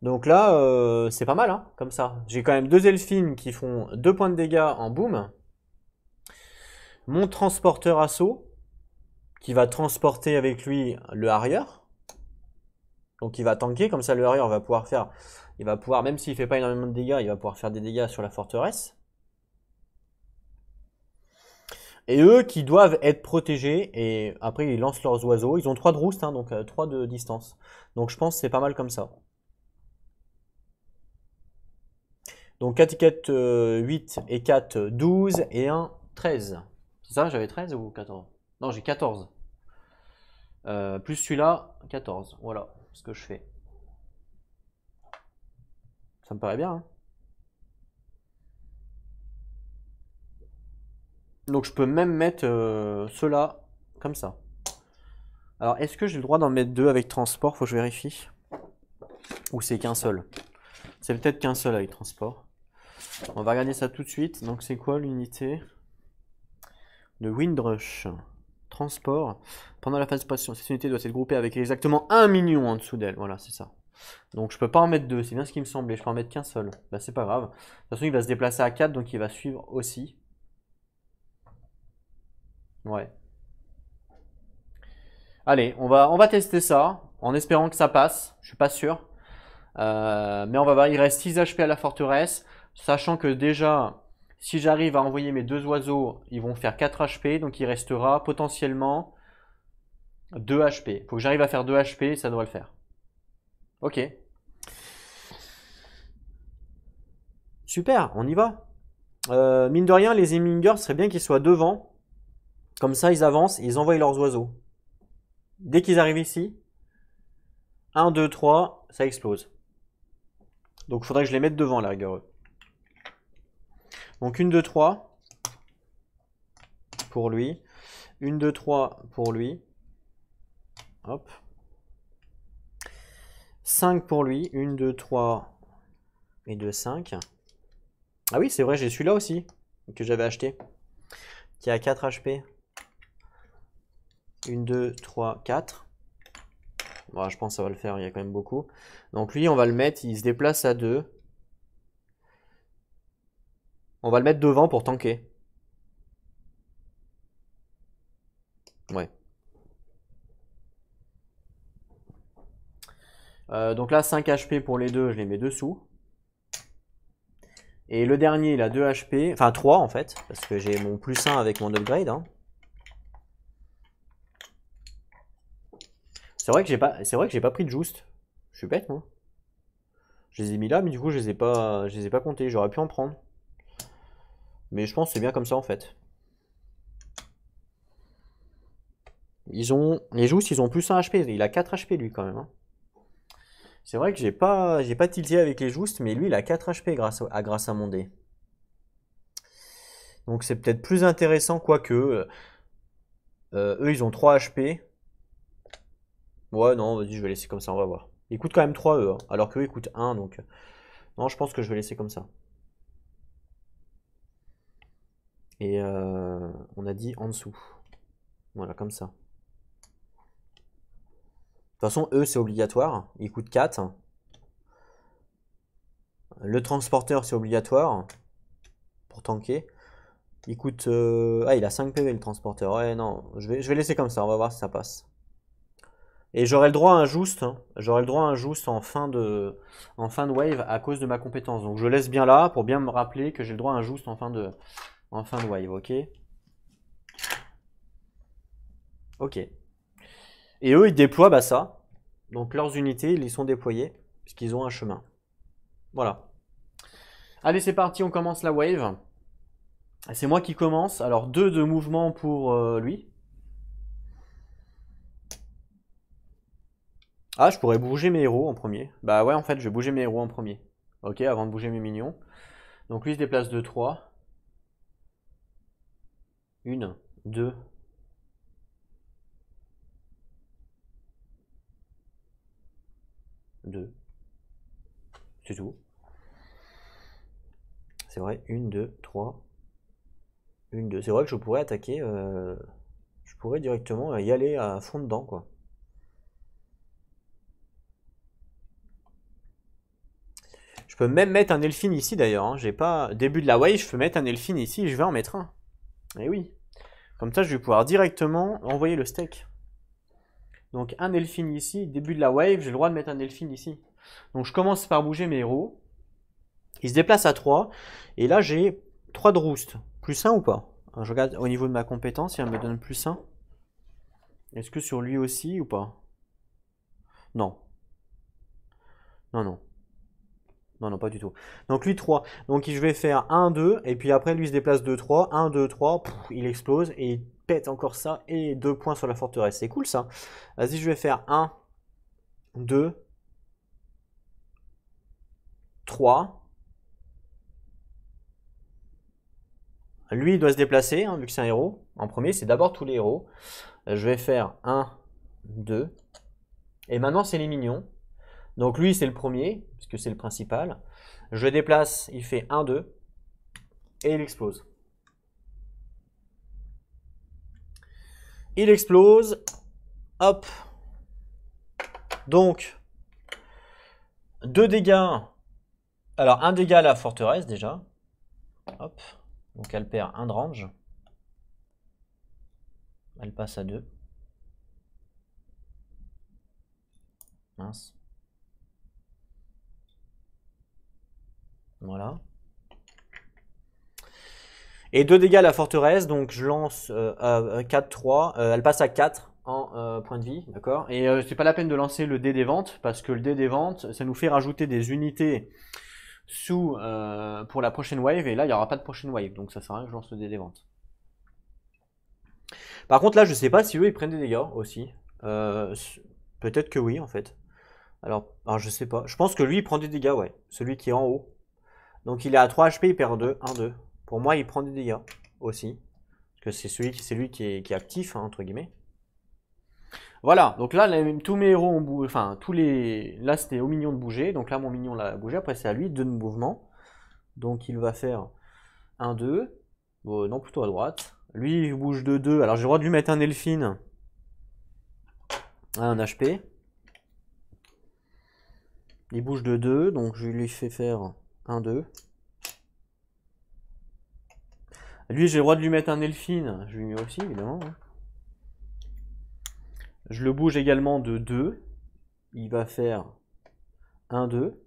Donc là, c'est pas mal, hein, comme ça. J'ai quand même 2 Elfines qui font 2 points de dégâts en boom. Mon transporteur assaut, qui va transporter avec lui le Harrier. Donc il va tanker, comme ça le Harrier va pouvoir faire... Il va pouvoir, même s'il fait pas énormément de dégâts, il va pouvoir faire des dégâts sur la forteresse. Et eux qui doivent être protégés, et après ils lancent leurs oiseaux. Ils ont 3 de roost, hein, donc 3 de distance. Donc je pense que c'est pas mal comme ça. Donc 4 et 4, 8 et 4, 12 et 1, 13. C'est ça, j'avais 13 ou 14? Non, j'ai 14. Plus celui-là, 14. Voilà ce que je fais. Ça me paraît bien, hein. Donc je peux même mettre ceux-là comme ça. Alors est-ce que j'ai le droit d'en mettre 2 avec transport? Faut que je vérifie. Ou c'est qu'un seul? C'est peut-être qu'un seul avec transport. On va regarder ça tout de suite. Donc c'est quoi l'unité de Windrush? Transport. Pendant la phase de passion, cette unité doit être groupée avec exactement un minion en dessous d'elle. Voilà, c'est ça. Donc je peux pas en mettre 2, c'est bien ce qui me semblait. Je peux en mettre qu'un seul. Bah c'est pas grave. De toute façon, il va se déplacer à 4, donc il va suivre aussi. Ouais. Allez, on va tester ça, en espérant que ça passe. Je suis pas sûr. Mais on va voir, il reste 6 HP à la forteresse. Sachant que déjà, si j'arrive à envoyer mes 2 oiseaux, ils vont faire 4 HP. Donc il restera potentiellement 2 HP. Il faut que j'arrive à faire 2 HP, ça doit le faire. Ok. Super, on y va. Mine de rien, les Hemingers, ce serait bien qu'ils soient devant. Comme ça, ils avancent et ils envoient leurs oiseaux. Dès qu'ils arrivent ici, 1, 2, 3, ça explose. Donc il faudrait que je les mette devant, la rigueur. Donc 1, 2, 3 pour lui. 1, 2, 3 pour lui. Hop. 5 pour lui. 1, 2, 3 et 2, 5. Ah oui, c'est vrai, j'ai celui-là aussi que j'avais acheté. Qui a 4 HP. 1, 2, 3, 4. Bon, je pense que ça va le faire, il y a quand même beaucoup. Donc lui, on va le mettre, il se déplace à 2. On va le mettre devant pour tanker. Ouais. Donc là, 5 HP pour les deux, je les mets dessous. Et le dernier, il a 2 HP, enfin 3 en fait, parce que j'ai mon plus 1 avec mon upgrade. Hein. C'est vrai que j'ai pas pris de Just. Je suis bête, moi. Je les ai mis là, mais du coup, je les ai pas comptés. J'aurais pu en prendre. Mais je pense que c'est bien comme ça, en fait. Les Just, ils ont plus 1 HP. Il a 4 HP, lui, quand même. Hein. C'est vrai que j'ai pas tilté avec les Just, mais lui, il a 4 HP grâce à mon dé. Donc, c'est peut-être plus intéressant, quoique. Eux, ils ont 3 HP. Ouais, non, vas-y, je vais laisser comme ça, on va voir. Ils coûtent quand même 3 eux, hein, alors qu'eux, ils coûtent 1, donc... Non, je pense que je vais laisser comme ça. Et on a dit en dessous. Voilà, comme ça. De toute façon, eux, c'est obligatoire. Ils coûtent 4. Le transporteur, c'est obligatoire. Pour tanker. Il coûte... Ah, il a 5 PV, le transporteur. Ouais, non, je vais laisser comme ça, on va voir si ça passe. Et j'aurai le droit à un Just. Hein. J'aurai le droit à un Just en fin de wave à cause de ma compétence. Donc je laisse bien là pour bien me rappeler que j'ai le droit à un Just en fin de wave, ok. Ok. Et eux, ils déploient bah, ça. Donc leurs unités, ils y sont déployés, puisqu'ils ont un chemin. Voilà. Allez, c'est parti, on commence la wave. C'est moi qui commence. Alors 2 de mouvement pour lui. Ah, je pourrais bouger mes héros en premier. Bah ouais, en fait, je vais bouger mes héros en premier. Ok, avant de bouger mes minions. Donc lui, il se déplace de 3. 1, 2. C'est tout. C'est vrai, 1, 2, 3. 1, 2. C'est vrai que je pourrais attaquer. Je pourrais directement y aller à fond dedans, quoi. Je peux même mettre un Elfin ici d'ailleurs. Hein. J'ai pas. Début de la wave, je peux mettre un Elfin ici et je vais en mettre un. Et oui. Comme ça, je vais pouvoir directement envoyer le steak. Donc un Elfin ici, début de la wave, j'ai le droit de mettre un Elfin ici. Donc je commence par bouger mes héros. Ils se déplacent à 3. Et là, j'ai 3 de roost. Plus 1 ou pas? Je regarde au niveau de ma compétence, il me donne plus 1. Est-ce que sur lui aussi ou pas? Non. Non, non. Non, non, pas du tout. Donc lui 3. Donc je vais faire 1, 2. Et puis après, lui se déplace 2, 3. 1, 2, 3. Il explose et il pète encore ça. Et 2 points sur la forteresse. C'est cool ça. Vas-y, je vais faire 1, 2, 3. Lui, il doit se déplacer, hein, vu que c'est un héros. En premier, c'est d'abord tous les héros. Je vais faire 1, 2. Et maintenant, c'est les minions. Donc lui, c'est le premier, puisque c'est le principal. Je le déplace, il fait 1, 2. Et il explose. Il explose. Hop. Donc, 2 dégâts. Alors, 1 dégât à la forteresse, déjà. Hop. Donc, elle perd 1 de range. Elle passe à 2. Mince. Voilà. Et 2 dégâts à la forteresse, donc je lance 4, 3. Elle passe à 4 en point de vie, d'accord. Et c'est pas la peine de lancer le dé des ventes, parce que le dé des ventes, ça nous fait rajouter des unités pour la prochaine wave, et là il n'y aura pas de prochaine wave, donc ça sert à rien que je lance le dé des ventes. Par contre là je sais pas si eux ils prennent des dégâts aussi. Peut-être que oui en fait. Alors je sais pas. Je pense que lui il prend des dégâts, ouais. Celui qui est en haut. Donc il est à 3 HP, il perd 2, 1, 2. Pour moi il prend des dégâts aussi. Parce que c'est lui qui est actif, hein, entre guillemets. Voilà, donc là, tous mes héros ont bougé, enfin, là c'était au mignon de bouger, donc là mon mignon l'a bougé, après c'est à lui, 2 de mouvement. Donc il va faire 1, 2, non plutôt à droite. Lui il bouge de 2, alors j'ai le droit de lui mettre un Elfine à 1 HP. Il bouge de 2, donc je lui fais faire 1, 2. Lui j'ai le droit de lui mettre un Elfine, je lui mets aussi évidemment. Je le bouge également de 2. Il va faire 1, 2.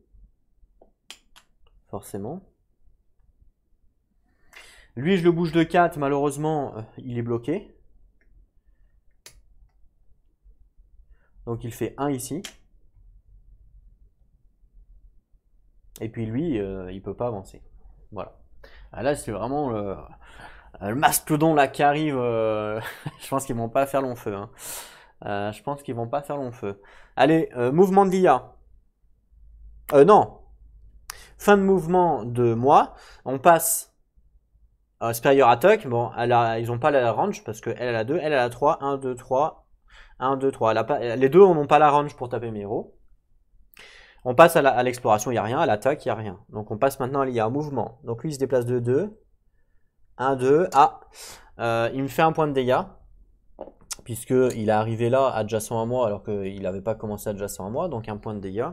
Forcément. Lui, je le bouge de 4. Malheureusement, il est bloqué. Donc il fait 1 ici. Et puis lui, il peut pas avancer. Voilà. Ah, là, c'est vraiment le mastodon là qui arrive. Je pense qu'ils vont pas faire long feu. Hein. Je pense qu'ils vont pas faire long feu. Allez, mouvement de l'IA. Non. Fin de mouvement de moi. On passe Superior Attack. Bon, ils ont pas la range parce qu'elle elle a 2, elle a 3. 1, 2, 3. 1, 2, 3. Les deux n'ont pas la range pour taper mes héros. On passe à l'exploration, il n'y a rien. À l'attaque, il n'y a rien. Donc on passe maintenant à l'IA mouvement. Donc lui, il se déplace de 2. 1, 2. Ah, il me fait un point de dégâts. Puisqu'il est arrivé là, adjacent à moi, alors qu'il n'avait pas commencé adjacent à moi. Donc un point de dégâts.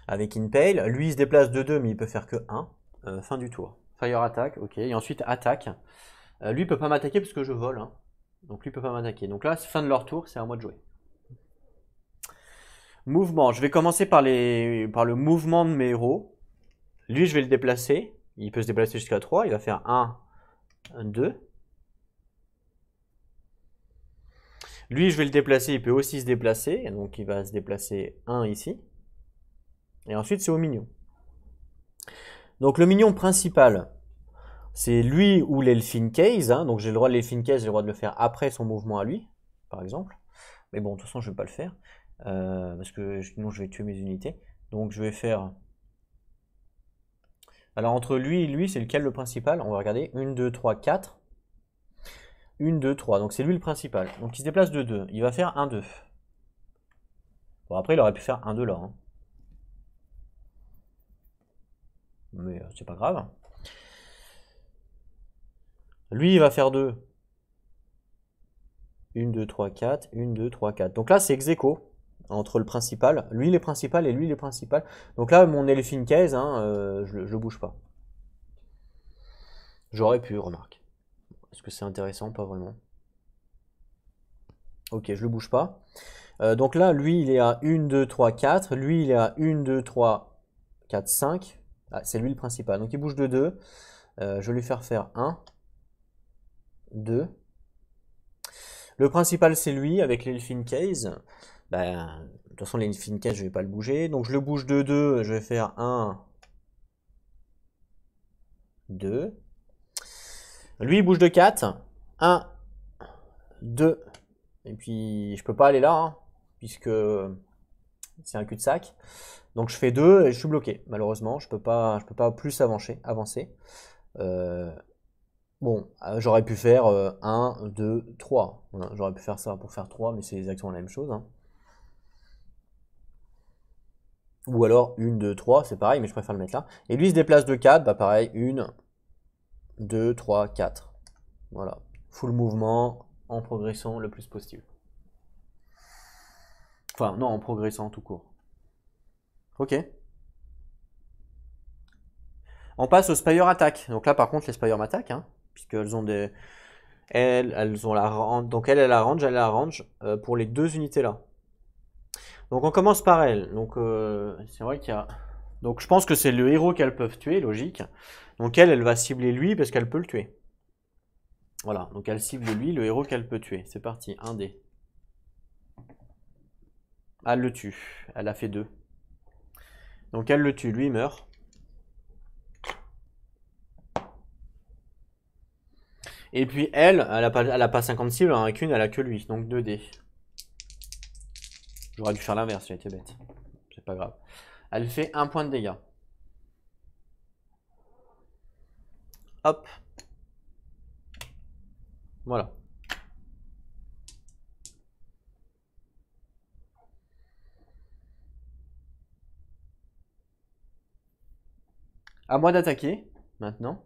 Avec Impale. Lui, il se déplace de 2, mais il peut faire que 1. Fin du tour. Fire attack, ok. Et ensuite, attaque. Lui, il peut pas m'attaquer parce que je vole. Hein. Donc lui, il peut pas m'attaquer. Donc là, fin de leur tour, c'est à moi de jouer. Mouvement. Je vais commencer par le mouvement de mes héros. Lui, je vais le déplacer. Il peut se déplacer jusqu'à 3. Il va faire 1, 2. Lui, je vais le déplacer. Il peut aussi se déplacer. Donc, il va se déplacer 1 ici. Et ensuite, c'est au mignon. Donc, le mignon principal, c'est lui ou l'Elfin Case. Hein. Donc, j'ai le droit de l'Elfin Case. J'ai le droit de le faire après son mouvement à lui, par exemple. Mais bon, de toute façon, je ne vais pas le faire. Parce que sinon, je vais tuer mes unités. Donc, je vais faire... Alors, entre lui et lui, c'est lequel le principal? On va regarder. 1, 2, 3, 4. 1, 2, 3. Donc, c'est lui le principal. Donc, il se déplace de 2. Il va faire 1, 2. Bon, après, il aurait pu faire 1, 2 là. Hein. Mais c'est pas grave. Lui, il va faire 2. 1, 2, 3, 4. 1, 2, 3, 4. Donc là, c'est ex aequo entre le principal. Lui, il est principal et lui, il est principal. Donc là, mon Elfin Case, hein, je le bouge pas. J'aurais pu, remarque. Est-ce que c'est intéressant? Pas vraiment. Ok, je le bouge pas. Donc là, lui, il est à 1, 2, 3, 4. Lui, il est à 1, 2, 3, 4, 5. Ah, c'est lui le principal. Donc il bouge de 2. Je vais lui faire 1, 2. Le principal, c'est lui, avec l'Elfin Case. Ben, de toute façon, l'Elfin Case, je vais pas le bouger. Donc je le bouge de 2. Je vais faire 1, 2. Lui, il bouge de 4. 1, 2. Et puis, je peux pas aller là, hein, puisque c'est un cul-de-sac. Donc, je fais 2 et je suis bloqué. Malheureusement, je peux pas plus avancer. Bon, j'aurais pu faire 1, 2, 3. Voilà, j'aurais pu faire ça pour faire 3, mais c'est exactement la même chose. Hein. Ou alors 1, 2, 3, c'est pareil, mais je préfère le mettre là. Et lui, il se déplace de 4, bah pareil, 1, 2, 3, 4. Voilà. Full mouvement, en progressant le plus possible. Enfin, non, en progressant tout court. Ok. On passe au Spire Attack. Donc là, par contre, les Spire m'attaquent, hein, puisqu'elles ont des... Elles ont la range. Donc elle a la range pour les 2 unités là. Donc on commence par elle. Donc c'est vrai qu'il y a... Donc je pense que c'est le héros qu'elles peuvent tuer, logique. Donc elle va cibler lui parce qu'elle peut le tuer. Voilà, donc elle cible lui, le héros qu'elle peut tuer. C'est parti, 1 dé. Elle le tue. Elle a fait 2. Donc elle le tue, lui il meurt. Et puis elle a pas 50 cibles, elle en a qu'une, elle a que lui, donc 2 dés. J'aurais dû faire l'inverse, j'ai été bête. C'est pas grave. Elle fait 1 point de dégâts. Hop. Voilà. À moi d'attaquer, maintenant.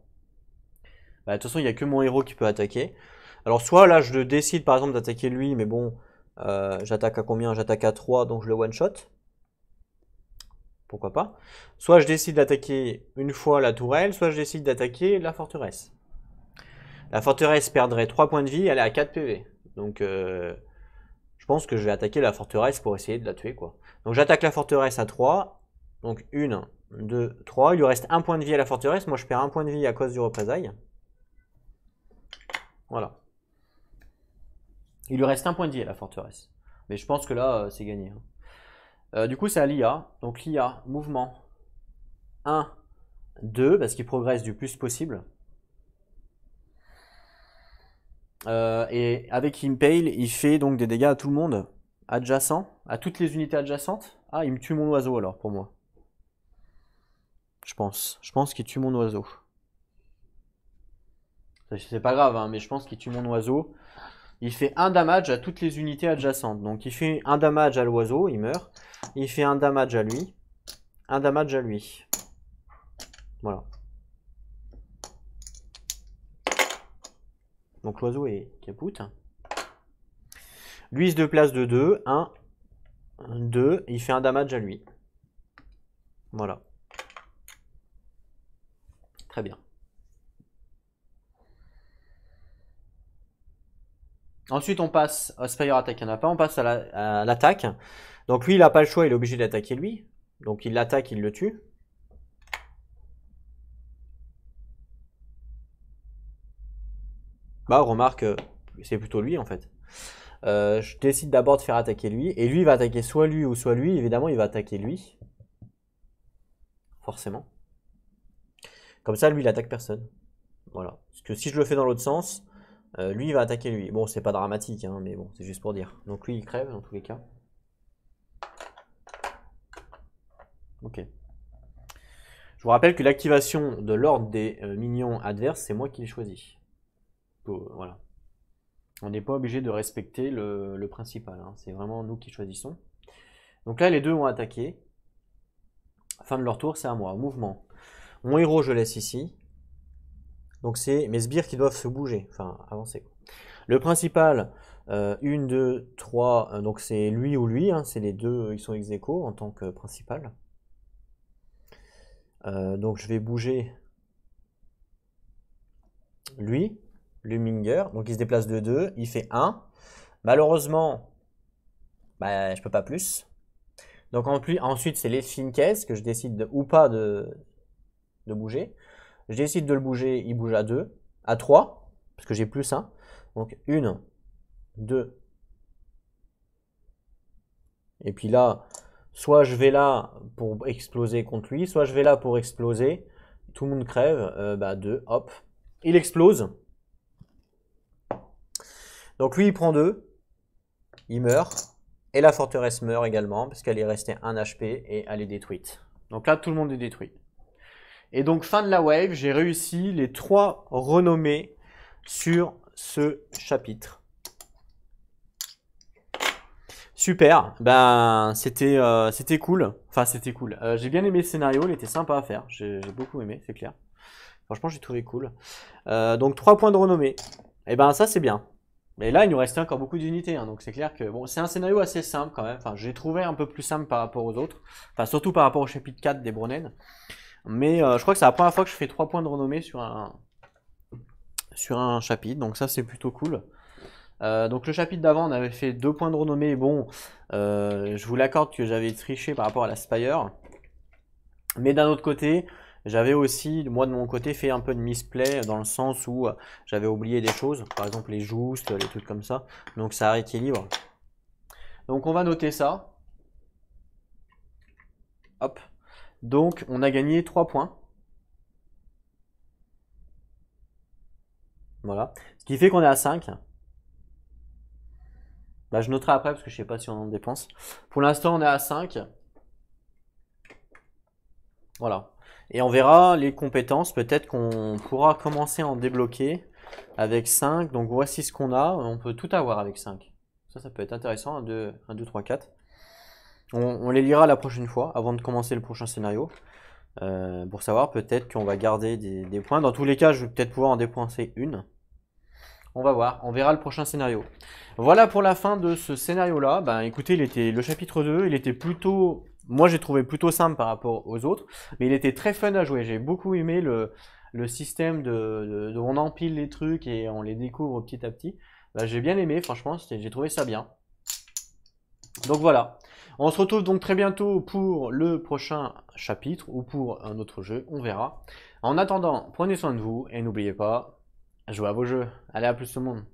Bah, de toute façon, il n'y a que mon héros qui peut attaquer. Alors, soit là, je décide par exemple d'attaquer lui, mais bon, j'attaque à combien? J'attaque à 3, donc je le one-shot. Pourquoi pas. Soit je décide d'attaquer une fois la tourelle, soit je décide d'attaquer la forteresse. La forteresse perdrait 3 points de vie, elle est à 4 PV. Donc, je pense que je vais attaquer la forteresse pour essayer de la tuer, quoi. Donc, j'attaque la forteresse à 3. Donc, 1, 2, 3. Il lui reste 1 point de vie à la forteresse. Moi, je perds 1 point de vie à cause du représailles. Voilà. Il lui reste 1 point de vie à la forteresse. Mais je pense que là, c'est gagné. Du coup, c'est à l'IA. Donc, l'IA, mouvement 1, 2, parce qu'il progresse du plus possible. Et avec Impale, il fait donc des dégâts à tout le monde adjacent, à toutes les unités adjacentes. Ah, il me tue mon oiseau alors pour moi. Je pense qu'il tue mon oiseau. C'est pas grave, hein, mais je pense qu'il tue mon oiseau. Il fait 1 damage à toutes les unités adjacentes. Donc il fait 1 damage à l'oiseau, il meurt. Il fait 1 damage à lui. 1 damage à lui. Voilà. Donc l'oiseau est capoute. Lui il se déplace de 2. 1, 2. Il fait 1 damage à lui. Voilà. Très bien. Ensuite, on passe à Spire Attack, il n'y en a pas, on passe à l'attaque. Donc lui, il n'a pas le choix, il est obligé d'attaquer lui. Donc il l'attaque, il le tue. Bah, remarque, c'est plutôt lui en fait. Je décide d'abord de faire attaquer lui. Et lui, il va attaquer soit lui ou soit lui. Évidemment, il va attaquer lui. Forcément. Comme ça, lui, il attaque personne. Voilà. Parce que si je le fais dans l'autre sens, lui, il va attaquer lui. Bon, c'est pas dramatique, hein, mais bon, c'est juste pour dire. Donc lui, il crève dans tous les cas. Ok. Je vous rappelle que l'activation de l'ordre des minions adverses, c'est moi qui l'ai choisi. Voilà. On n'est pas obligé de respecter le principal. Hein. C'est vraiment nous qui choisissons. Donc là, les deux ont attaqué. Fin de leur tour, c'est à moi. Mouvement. Mon héros, je laisse ici. Donc c'est mes sbires qui doivent se bouger. Enfin, avancer. Le principal, 1, 2, 3. Donc c'est lui ou lui. Hein. C'est les deux, ils sont ex aequo en tant que principal. Donc je vais bouger lui. Luminger, donc il se déplace de 2, il fait 1. Malheureusement, bah, je peux pas plus. Donc ensuite, c'est les Finkes que je décide ou pas de bouger. Je décide de le bouger, il bouge à 2, à 3, parce que j'ai plus 1. Donc 1, 2. Et puis là, soit je vais là pour exploser contre lui, soit je vais là pour exploser. Tout le monde crève, bah 2, hop. Il explose. Donc lui, il prend 2, il meurt, et la forteresse meurt également, parce qu'elle est restée 1 HP et elle est détruite. Donc là, tout le monde est détruit. Et donc, fin de la wave, j'ai réussi les 3 renommées sur ce chapitre. Super, ben c'était cool. Enfin, c'était cool. J'ai bien aimé le scénario, il était sympa à faire. J'ai beaucoup aimé, c'est clair. Franchement, j'ai trouvé cool. Donc 3 points de renommée. Et ben ça, c'est bien. Mais là, il nous restait encore beaucoup d'unités, hein, donc c'est clair que bon, c'est un scénario assez simple quand même. Enfin, j'ai trouvé un peu plus simple par rapport aux autres. Enfin, surtout par rapport au chapitre 4 des Bronen. Mais je crois que c'est la première fois que je fais 3 points de renommée sur un chapitre, donc ça c'est plutôt cool. Donc le chapitre d'avant, on avait fait 2 points de renommée. Bon, je vous l'accorde que j'avais triché par rapport à la Spire. Mais d'un autre côté, j'avais aussi, moi de mon côté, fait un peu de misplay dans le sens où j'avais oublié des choses, par exemple les justes, les trucs comme ça. Donc ça rééquilibre. Donc on va noter ça. Hop. Donc on a gagné 3 points. Voilà. Ce qui fait qu'on est à 5. Bah, je noterai après parce que je sais pas si on en dépense. Pour l'instant, on est à 5. Voilà. Et on verra les compétences. Peut-être qu'on pourra commencer à en débloquer avec 5. Donc voici ce qu'on a. On peut tout avoir avec 5. Ça peut être intéressant. 1, 2, 3, 4. On les lira la prochaine fois avant de commencer le prochain scénario. Pour savoir, peut-être qu'on va garder des points. Dans tous les cas, je vais peut-être pouvoir en dépenser une. On va voir, on verra le prochain scénario. Voilà pour la fin de ce scénario-là. Ben, écoutez, le chapitre 2, il était plutôt... Moi, j'ai trouvé plutôt simple par rapport aux autres, mais il était très fun à jouer. J'ai beaucoup aimé le système de on empile les trucs et on les découvre petit à petit. Ben, j'ai bien aimé, franchement, j'ai trouvé ça bien. Donc voilà. On se retrouve donc très bientôt pour le prochain chapitre ou pour un autre jeu, on verra. En attendant, prenez soin de vous et n'oubliez pas, jouez à vos jeux. Allez, à plus tout le monde.